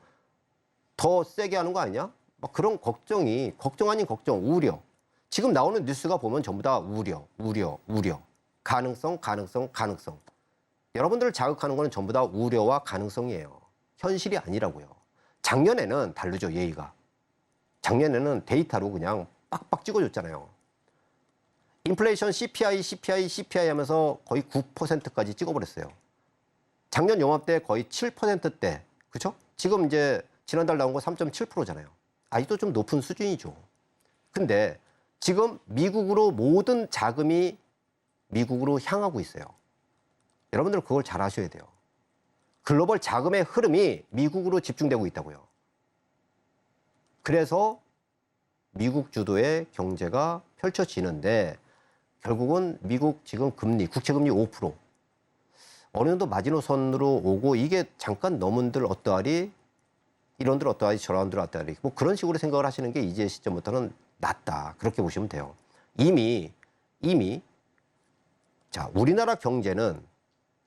더 세게 하는 거 아니냐? 막 그런 걱정 아닌 걱정, 우려. 지금 나오는 뉴스가 보면 전부 다 우려. 가능성. 여러분들을 자극하는 거는 전부 다 우려와 가능성이에요. 현실이 아니라고요. 작년에는 다르죠, 예의가. 작년에는 데이터로 그냥 빡빡 찍어줬잖아요. 인플레이션 CPI 하면서 거의 9%까지 찍어버렸어요. 작년 요맘때 거의 7%대, 그죠? 지금 이제 지난달 나온 거 3.7%잖아요. 아직도 좀 높은 수준이죠. 근데 지금 미국으로 모든 자금이 미국으로 향하고 있어요. 여러분들 그걸 잘 아셔야 돼요. 글로벌 자금의 흐름이 미국으로 집중되고 있다고요. 그래서 미국 주도의 경제가 펼쳐지는데 결국은 미국 지금 금리, 국채금리 5%. 어느 정도 마지노선으로 오고 이게 잠깐 넘은들 어떠하리? 이런들 어떠하리? 저런들 어떠하리? 뭐 그런 식으로 생각을 하시는 게 이제 시점부터는 낫다. 그렇게 보시면 돼요. 이미 자, 우리나라 경제는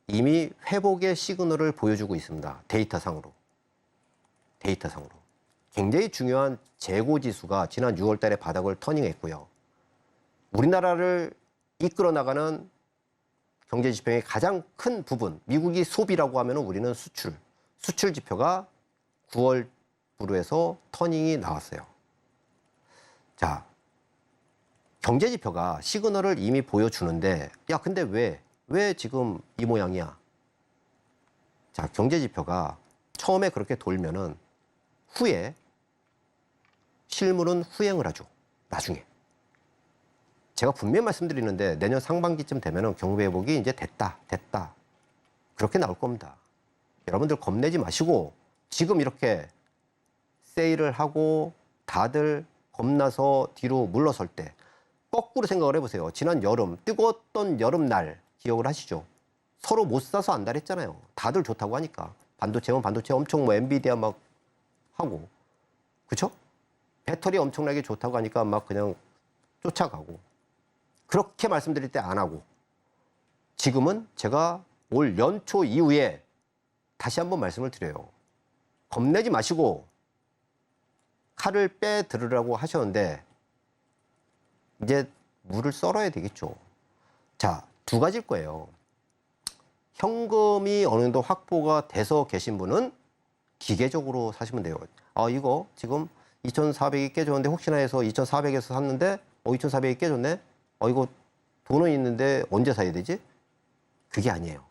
이미 회복의 시그널을 보여주고 있습니다. 데이터상으로. 굉장히 중요한 재고지수가 지난 6월 달에 바닥을 터닝했고요. 우리나라를 이끌어 나가는 경제 지표의 가장 큰 부분, 미국이 소비라고 하면 우리는 수출 지표가 9월부로 해서 터닝이 나왔어요. 자, 경제 지표가 시그널을 이미 보여주는데, 야, 근데 왜 지금 이 모양이야? 자, 경제 지표가 처음에 그렇게 돌면은 후에 실물은 후행을 하죠. 나중에. 제가 분명히 말씀드리는데 내년 상반기쯤 되면은 경기 회복이 이제 됐다. 그렇게 나올 겁니다. 여러분들 겁내지 마시고 지금 이렇게 세일을 하고 다들 겁나서 뒤로 물러설 때 거꾸로 생각을 해보세요. 지난 여름, 뜨거웠던 여름날 기억을 하시죠? 서로 못 사서 안달했잖아요. 다들 좋다고 하니까. 반도체면 반도체 엄청 엔비디아 막 하고. 그쵸? 배터리 엄청나게 좋다고 하니까 막 그냥 쫓아가고. 그렇게 말씀드릴 때 안 하고. 지금은 제가 올 연초 이후에 다시 한번 말씀을 드려요. 겁내지 마시고 칼을 빼 들으라고 하셨는데 이제 물을 썰어야 되겠죠. 자, 두 가지일 거예요. 현금이 어느 정도 확보가 돼서 계신 분은 기계적으로 사시면 돼요. 아, 이거 지금 2,400이 깨졌는데 혹시나 해서 2,400에서 샀는데 2,400이 깨졌네? 이거 돈은 있는데 언제 사야 되지? 그게 아니에요.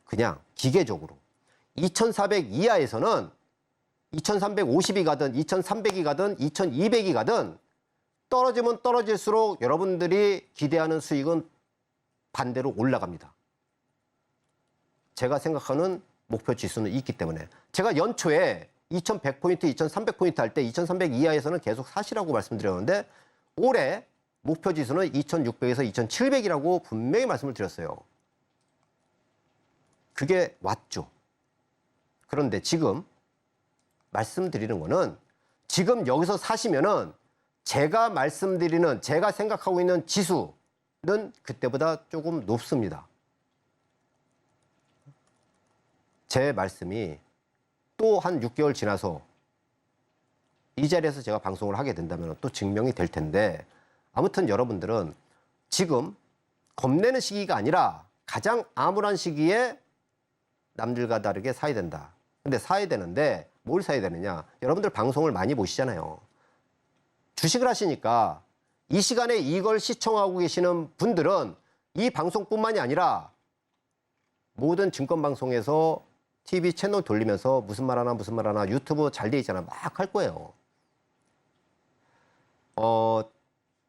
그냥 기계적으로 2,400 이하에서는 2,350이 가든 2,300이 가든 2,200이 가든 떨어지면 떨어질수록 여러분들이 기대하는 수익은 반대로 올라갑니다. 제가 생각하는 목표 지수는 있기 때문에 제가 연초에 2,100포인트, 2,300포인트 할 때 2,300 이하에서는 계속 사시라고 말씀드렸는데 올해 목표 지수는 2,600에서 2,700이라고 분명히 말씀을 드렸어요. 그게 왔죠. 그런데 지금 말씀드리는 거는 지금 여기서 사시면은 제가 말씀드리는, 제가 생각하고 있는 지수는 그때보다 조금 높습니다. 제 말씀이 또 한 6개월 지나서 이 자리에서 제가 방송을 하게 된다면 또 증명이 될 텐데, 아무튼 여러분들은 지금 겁내는 시기가 아니라 가장 암울한 시기에 남들과 다르게 사야 된다. 근데 사야 되는데 뭘 사야 되느냐? 여러분들 방송을 많이 보시잖아요. 주식을 하시니까 이 시간에 이걸 시청하고 계시는 분들은 이 방송뿐만이 아니라 모든 증권방송에서 TV 채널 돌리면서 무슨 말 하나 무슨 말 하나 유튜브 잘 돼 있잖아. 막 할 거예요.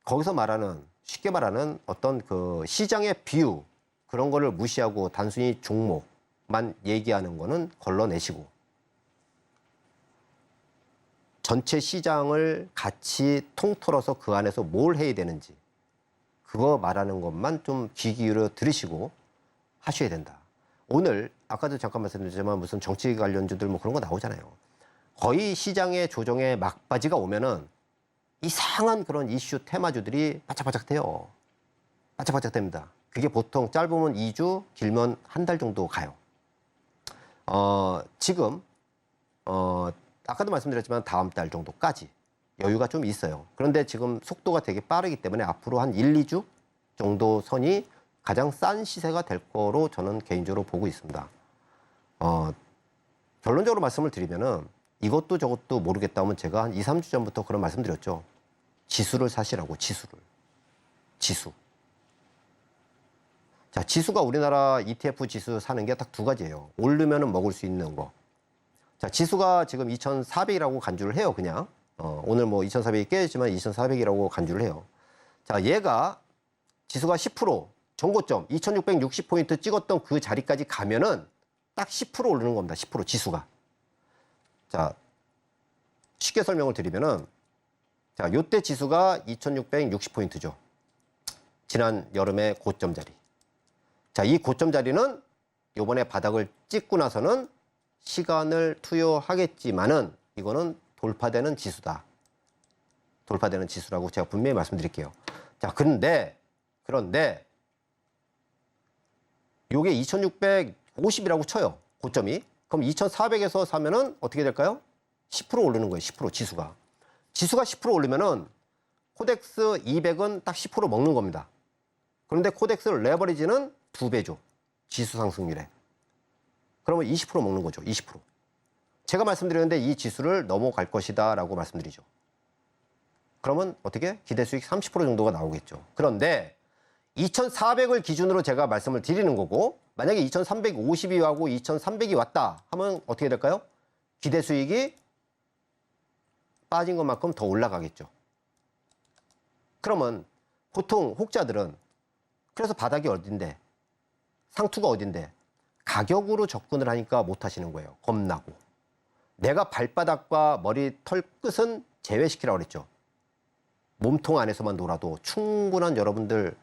거기서 말하는, 쉽게 말하는 어떤 그 시장의 비유, 그런 거를 무시하고 단순히 종목만 얘기하는 거는 걸러내시고 전체 시장을 같이 통틀어서 그 안에서 뭘 해야 되는지 그거 말하는 것만 좀 귀 기울여 들으시고 하셔야 된다. 오늘 아까도 잠깐 말씀드렸지만 무슨 정치 관련주들 뭐 그런 거 나오잖아요. 거의 시장의 조정에 막바지가 오면은 이상한 그런 이슈 테마주들이 바짝바짝 돼요. 바짝바짝 됩니다. 그게 보통 짧으면 2주, 길면 한 달 정도 가요. 지금 아까도 말씀드렸지만 다음 달 정도까지 여유가 좀 있어요. 그런데 지금 속도가 되게 빠르기 때문에 앞으로 한 1, 2주 정도 선이 가장 싼 시세가 될 거로 저는 개인적으로 보고 있습니다. 결론적으로 말씀을 드리면은 이것도 저것도 모르겠다 하면 제가 한 2, 3주 전부터 그런 말씀 드렸죠. 지수를 사시라고, 지수를. 지수. 자, 지수가 우리나라 ETF 지수 사는 게 딱 두 가지예요. 오르면은 먹을 수 있는 거. 자, 지수가 지금 2,400이라고 간주를 해요, 그냥. 오늘 뭐 2,400이 깨졌지만 2,400이라고 간주를 해요. 자, 얘가 지수가 10% 전고점 2,660포인트 찍었던 그 자리까지 가면은 딱 10% 오르는 겁니다. 10% 지수가. 자, 쉽게 설명을 드리면은, 자, 요때 지수가 2,660포인트죠. 지난 여름의 고점 자리. 자, 이 고점 자리는 요번에 바닥을 찍고 나서는 시간을 투여하겠지만은 이거는 돌파되는 지수다. 돌파되는 지수라고 제가 분명히 말씀드릴게요. 자, 그런데 요게 2,650이라고 쳐요. 고점이. 그럼 2,400에서 사면은 어떻게 될까요? 10% 오르는 거예요. 10% 지수가. 지수가 10% 오르면은 코덱스 200은 딱 10% 먹는 겁니다. 그런데 코덱스 레버리지는 2배죠. 지수 상승률에. 그러면 20% 먹는 거죠. 20%. 제가 말씀드렸는데 이 지수를 넘어갈 것이다 라고 말씀드리죠. 그러면 어떻게? 기대 수익 30% 정도가 나오겠죠. 그런데 2,400을 기준으로 제가 말씀을 드리는 거고, 만약에 2,350이 하고 2,300이 왔다 하면 어떻게 될까요? 기대 수익이 빠진 것만큼 더 올라가겠죠. 그러면 보통 혹자들은 그래서 바닥이 어딘데, 상투가 어딘데, 가격으로 접근을 하니까 못 하시는 거예요. 겁나고. 내가 발바닥과 머리 털끝은 제외시키라고 그랬죠. 몸통 안에서만 놀아도 충분한 여러분들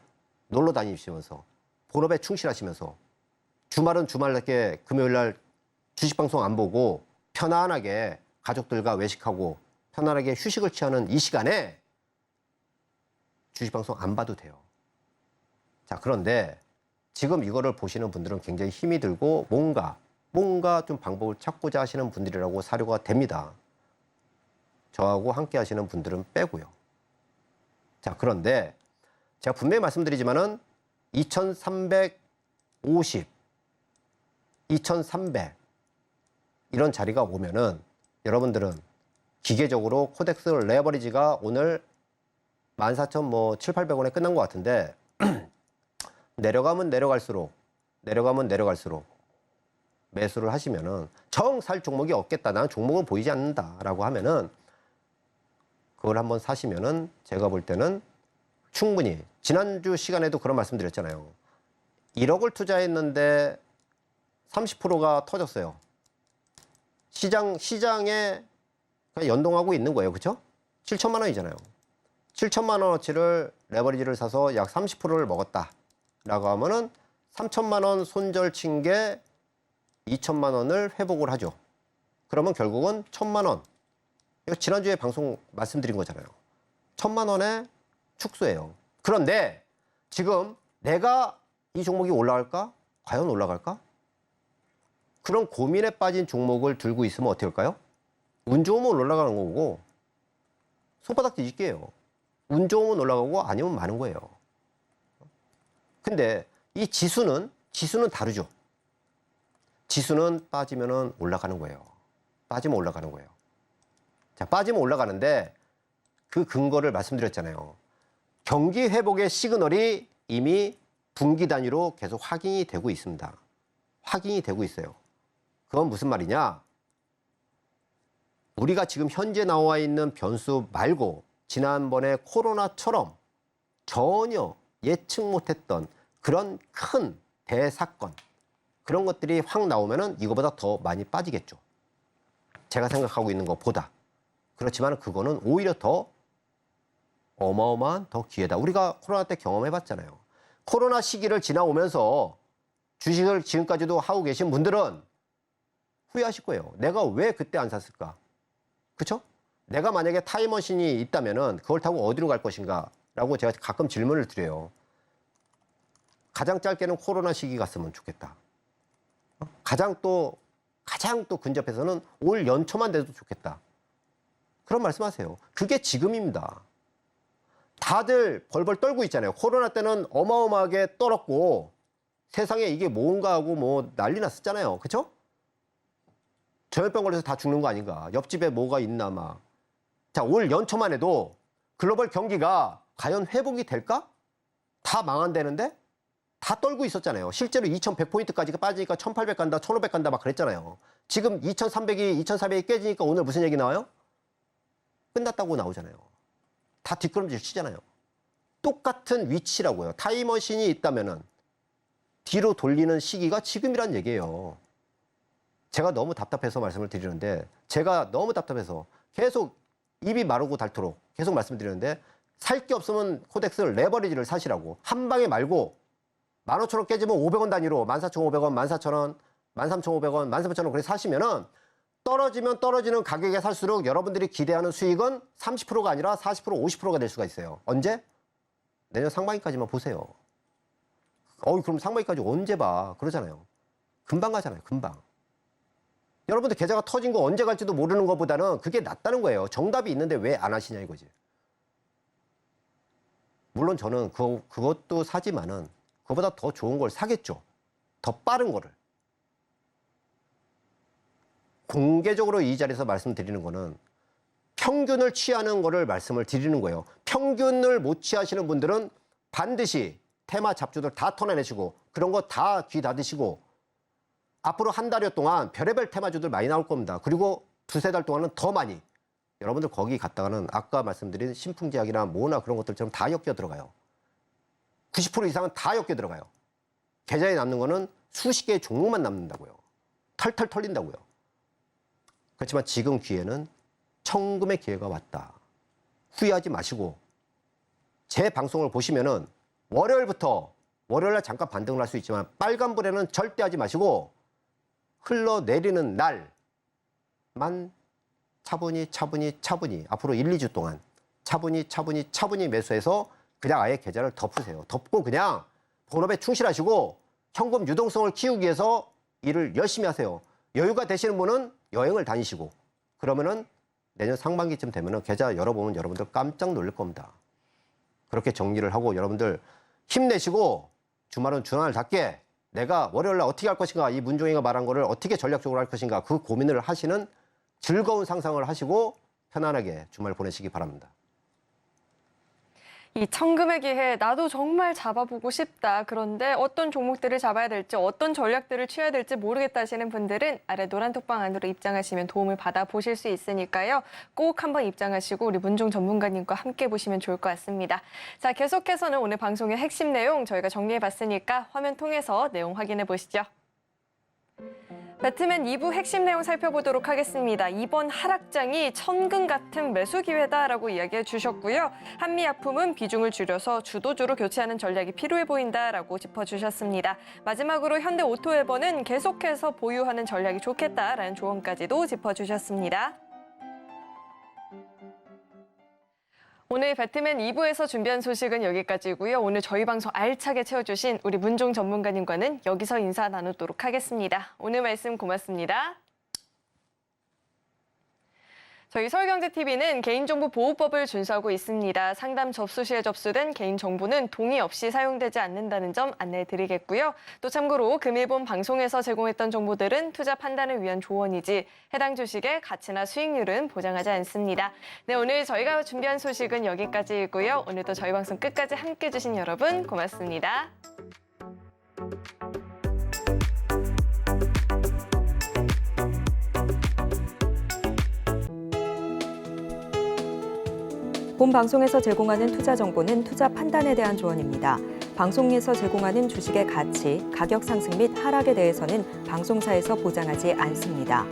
놀러 다니시면서 본업에 충실하시면서 주말은 주말답게 금요일날 주식방송 안 보고 편안하게 가족들과 외식하고 편안하게 휴식을 취하는 이 시간에 주식방송 안 봐도 돼요. 자, 그런데 지금 이거를 보시는 분들은 굉장히 힘이 들고 뭔가 좀 방법을 찾고자 하시는 분들이라고 사료가 됩니다. 저하고 함께 하시는 분들은 빼고요. 자, 자, 그런데 제가 분명히 말씀드리지만은 2350, 2300 이런 자리가 오면은 여러분들은 기계적으로 코덱스 레버리지가 오늘 14,700원에 끝난 것 같은데 내려가면 내려갈수록 매수를 하시면은 정 살 종목이 없겠다. 나는 종목은 보이지 않는다라고 하면은 그걸 한번 사시면은 제가 볼 때는 충분히 지난주 시간에도 그런 말씀드렸잖아요. 1억을 투자했는데 30%가 터졌어요. 시장에 그냥 연동하고 있는 거예요. 그렇죠? 7천만 원이잖아요. 7천만 원어치를 레버리지를 사서 약 30%를 먹었다라고 하면은 3천만 원 손절 친 게 2천만 원을 회복을 하죠. 그러면 결국은 1천만 원. 이거 지난주에 방송 말씀드린 거잖아요. 1천만 원의 축소예요. 그런데 지금 내가 이 종목이 올라갈까? 과연 올라갈까? 그런 고민에 빠진 종목을 들고 있으면 어떻게 할까요? 운 좋으면 올라가는 거고 손바닥 뒤집기예요. 운 좋으면 올라가고 아니면 마는 거예요. 근데 이 지수는 다르죠. 지수는 빠지면 올라가는 거예요. 빠지면 올라가는 거예요. 자, 빠지면 올라가는데 그 근거를 말씀드렸잖아요. 경기 회복의 시그널이 이미 분기 단위로 계속 확인이 되고 있습니다. 확인이 되고 있어요. 그건 무슨 말이냐? 우리가 지금 현재 나와 있는 변수 말고 지난번에 코로나처럼 전혀 예측 못했던 그런 큰 대사건, 그런 것들이 확 나오면은 이거보다 더 많이 빠지겠죠. 제가 생각하고 있는 것보다. 그렇지만 그거는 오히려 더 어마어마한 더 기회다. 우리가 코로나 때 경험해 봤잖아요. 코로나 시기를 지나오면서 주식을 지금까지도 하고 계신 분들은 후회하실 거예요. 내가 왜 그때 안 샀을까? 그쵸? 내가 만약에 타임머신이 있다면은 그걸 타고 어디로 갈 것인가? 라고 제가 가끔 질문을 드려요. 가장 짧게는 코로나 시기 갔으면 좋겠다. 가장 또 근접해서는 올 연초만 돼도 좋겠다. 그런 말씀하세요. 그게 지금입니다. 다들 벌벌 떨고 있잖아요. 코로나 때는 어마어마하게 떨었고 세상에 이게 뭔가 하고 뭐 난리 났었잖아요. 그쵸? 전염병 걸려서 다 죽는 거 아닌가. 옆집에 뭐가 있나 막. 자, 올 연초만 해도 글로벌 경기가 과연 회복이 될까? 다 망한다는데? 다 떨고 있었잖아요. 실제로 2100포인트까지가 빠지니까 1800 간다, 1500 간다 막 그랬잖아요. 지금 2300이, 2400이 깨지니까 오늘 무슨 얘기 나와요? 끝났다고 나오잖아요. 다 뒷걸음질 치잖아요. 똑같은 위치라고요. 타임머신이 있다면은 뒤로 돌리는 시기가 지금이란 얘기예요. 제가 너무 답답해서 말씀을 드리는데, 제가 너무 답답해서 계속 입이 마르고 닳도록 계속 말씀드리는데, 살 게 없으면 코덱스 레버리지를 사시라고. 한 방에 말고 15,000원 깨지면 500원 단위로 14,500원, 14,000원, 13,500원, 13,000원 그렇게 사시면은 떨어지면 떨어지는 가격에 살수록 여러분들이 기대하는 수익은 30%가 아니라 40%, 50%가 될 수가 있어요. 언제? 내년 상반기까지만 보세요. 그럼 상반기까지 언제 봐? 그러잖아요. 금방 가잖아요. 금방. 여러분들 계좌가 터진 거 언제 갈지도 모르는 것보다는 그게 낫다는 거예요. 정답이 있는데 왜 안 하시냐 이거지. 물론 저는 그것도 사지만은 그거보다 더 좋은 걸 사겠죠. 더 빠른 거를. 공개적으로 이 자리에서 말씀드리는 거는 평균을 취하는 거를 말씀을 드리는 거예요. 평균을 못 취하시는 분들은 반드시 테마 잡주들 다 털어내시고 그런 거 다 귀 닫으시고 앞으로 한 달여 동안 별의별 테마주들 많이 나올 겁니다. 그리고 두세 달 동안은 더 많이. 여러분들 거기 갔다가는 아까 말씀드린 신풍제약이나 뭐나 그런 것들처럼 다 엮여 들어가요. 90% 이상은 다 엮여 들어가요. 계좌에 남는 거는 수십 개의 종목만 남는다고요. 털털 털린다고요. 그렇지만 지금 기회는 천금의 기회가 왔다. 후회하지 마시고 제 방송을 보시면은 월요일날 잠깐 반등을 할 수 있지만 빨간불에는 절대 하지 마시고 흘러내리는 날만 차분히 앞으로 1, 2주 동안 차분히 매수해서 그냥 아예 계좌를 덮으세요. 덮고 그냥 본업에 충실하시고 현금 유동성을 키우기 위해서 일을 열심히 하세요. 여유가 되시는 분은 여행을 다니시고 그러면은 내년 상반기쯤 되면은 계좌 열어보면 여러분들 깜짝 놀랄 겁니다. 그렇게 정리를 하고 여러분들 힘내시고 주말은 주말답게 내가 월요일 날 어떻게 할 것인가, 이 문종이가 말한 거를 어떻게 전략적으로 할 것인가, 그 고민을 하시는 즐거운 상상을 하시고 편안하게 주말 보내시기 바랍니다. 이 천금의 기회, 나도 정말 잡아보고 싶다. 그런데 어떤 종목들을 잡아야 될지, 어떤 전략들을 취해야 될지 모르겠다 하시는 분들은 아래 노란 톡방 안으로 입장하시면 도움을 받아보실 수 있으니까요. 꼭 한번 입장하시고 우리 문종 전문가님과 함께 보시면 좋을 것 같습니다. 자, 계속해서는 오늘 방송의 핵심 내용 저희가 정리해봤으니까 화면 통해서 내용 확인해 보시죠. 배트맨 2부 핵심 내용 살펴보도록 하겠습니다. 이번 하락장이 천금 같은 매수 기회다라고 이야기해 주셨고요. 한미약품은 비중을 줄여서 주도주로 교체하는 전략이 필요해 보인다라고 짚어주셨습니다. 마지막으로 현대오토웨버는 계속해서 보유하는 전략이 좋겠다라는 조언까지도 짚어주셨습니다. 오늘 배트맨 2부에서 준비한 소식은 여기까지고요. 오늘 저희 방송 알차게 채워주신 우리 문종 전문가님과는 여기서 인사 나누도록 하겠습니다. 오늘 말씀 고맙습니다. 저희 서울경제TV는 개인정보보호법을 준수하고 있습니다. 상담 접수 시에 접수된 개인정보는 동의 없이 사용되지 않는다는 점 안내해드리겠고요. 또 참고로 금일본 방송에서 제공했던 정보들은 투자 판단을 위한 조언이지 해당 주식의 가치나 수익률은 보장하지 않습니다. 네, 오늘 저희가 준비한 소식은 여기까지이고요. 오늘도 저희 방송 끝까지 함께해 주신 여러분 고맙습니다. 본 방송에서 제공하는 투자 정보는 투자 판단에 대한 조언입니다. 방송에서 제공하는 주식의 가치, 가격 상승 및 하락에 대해서는 방송사에서 보장하지 않습니다.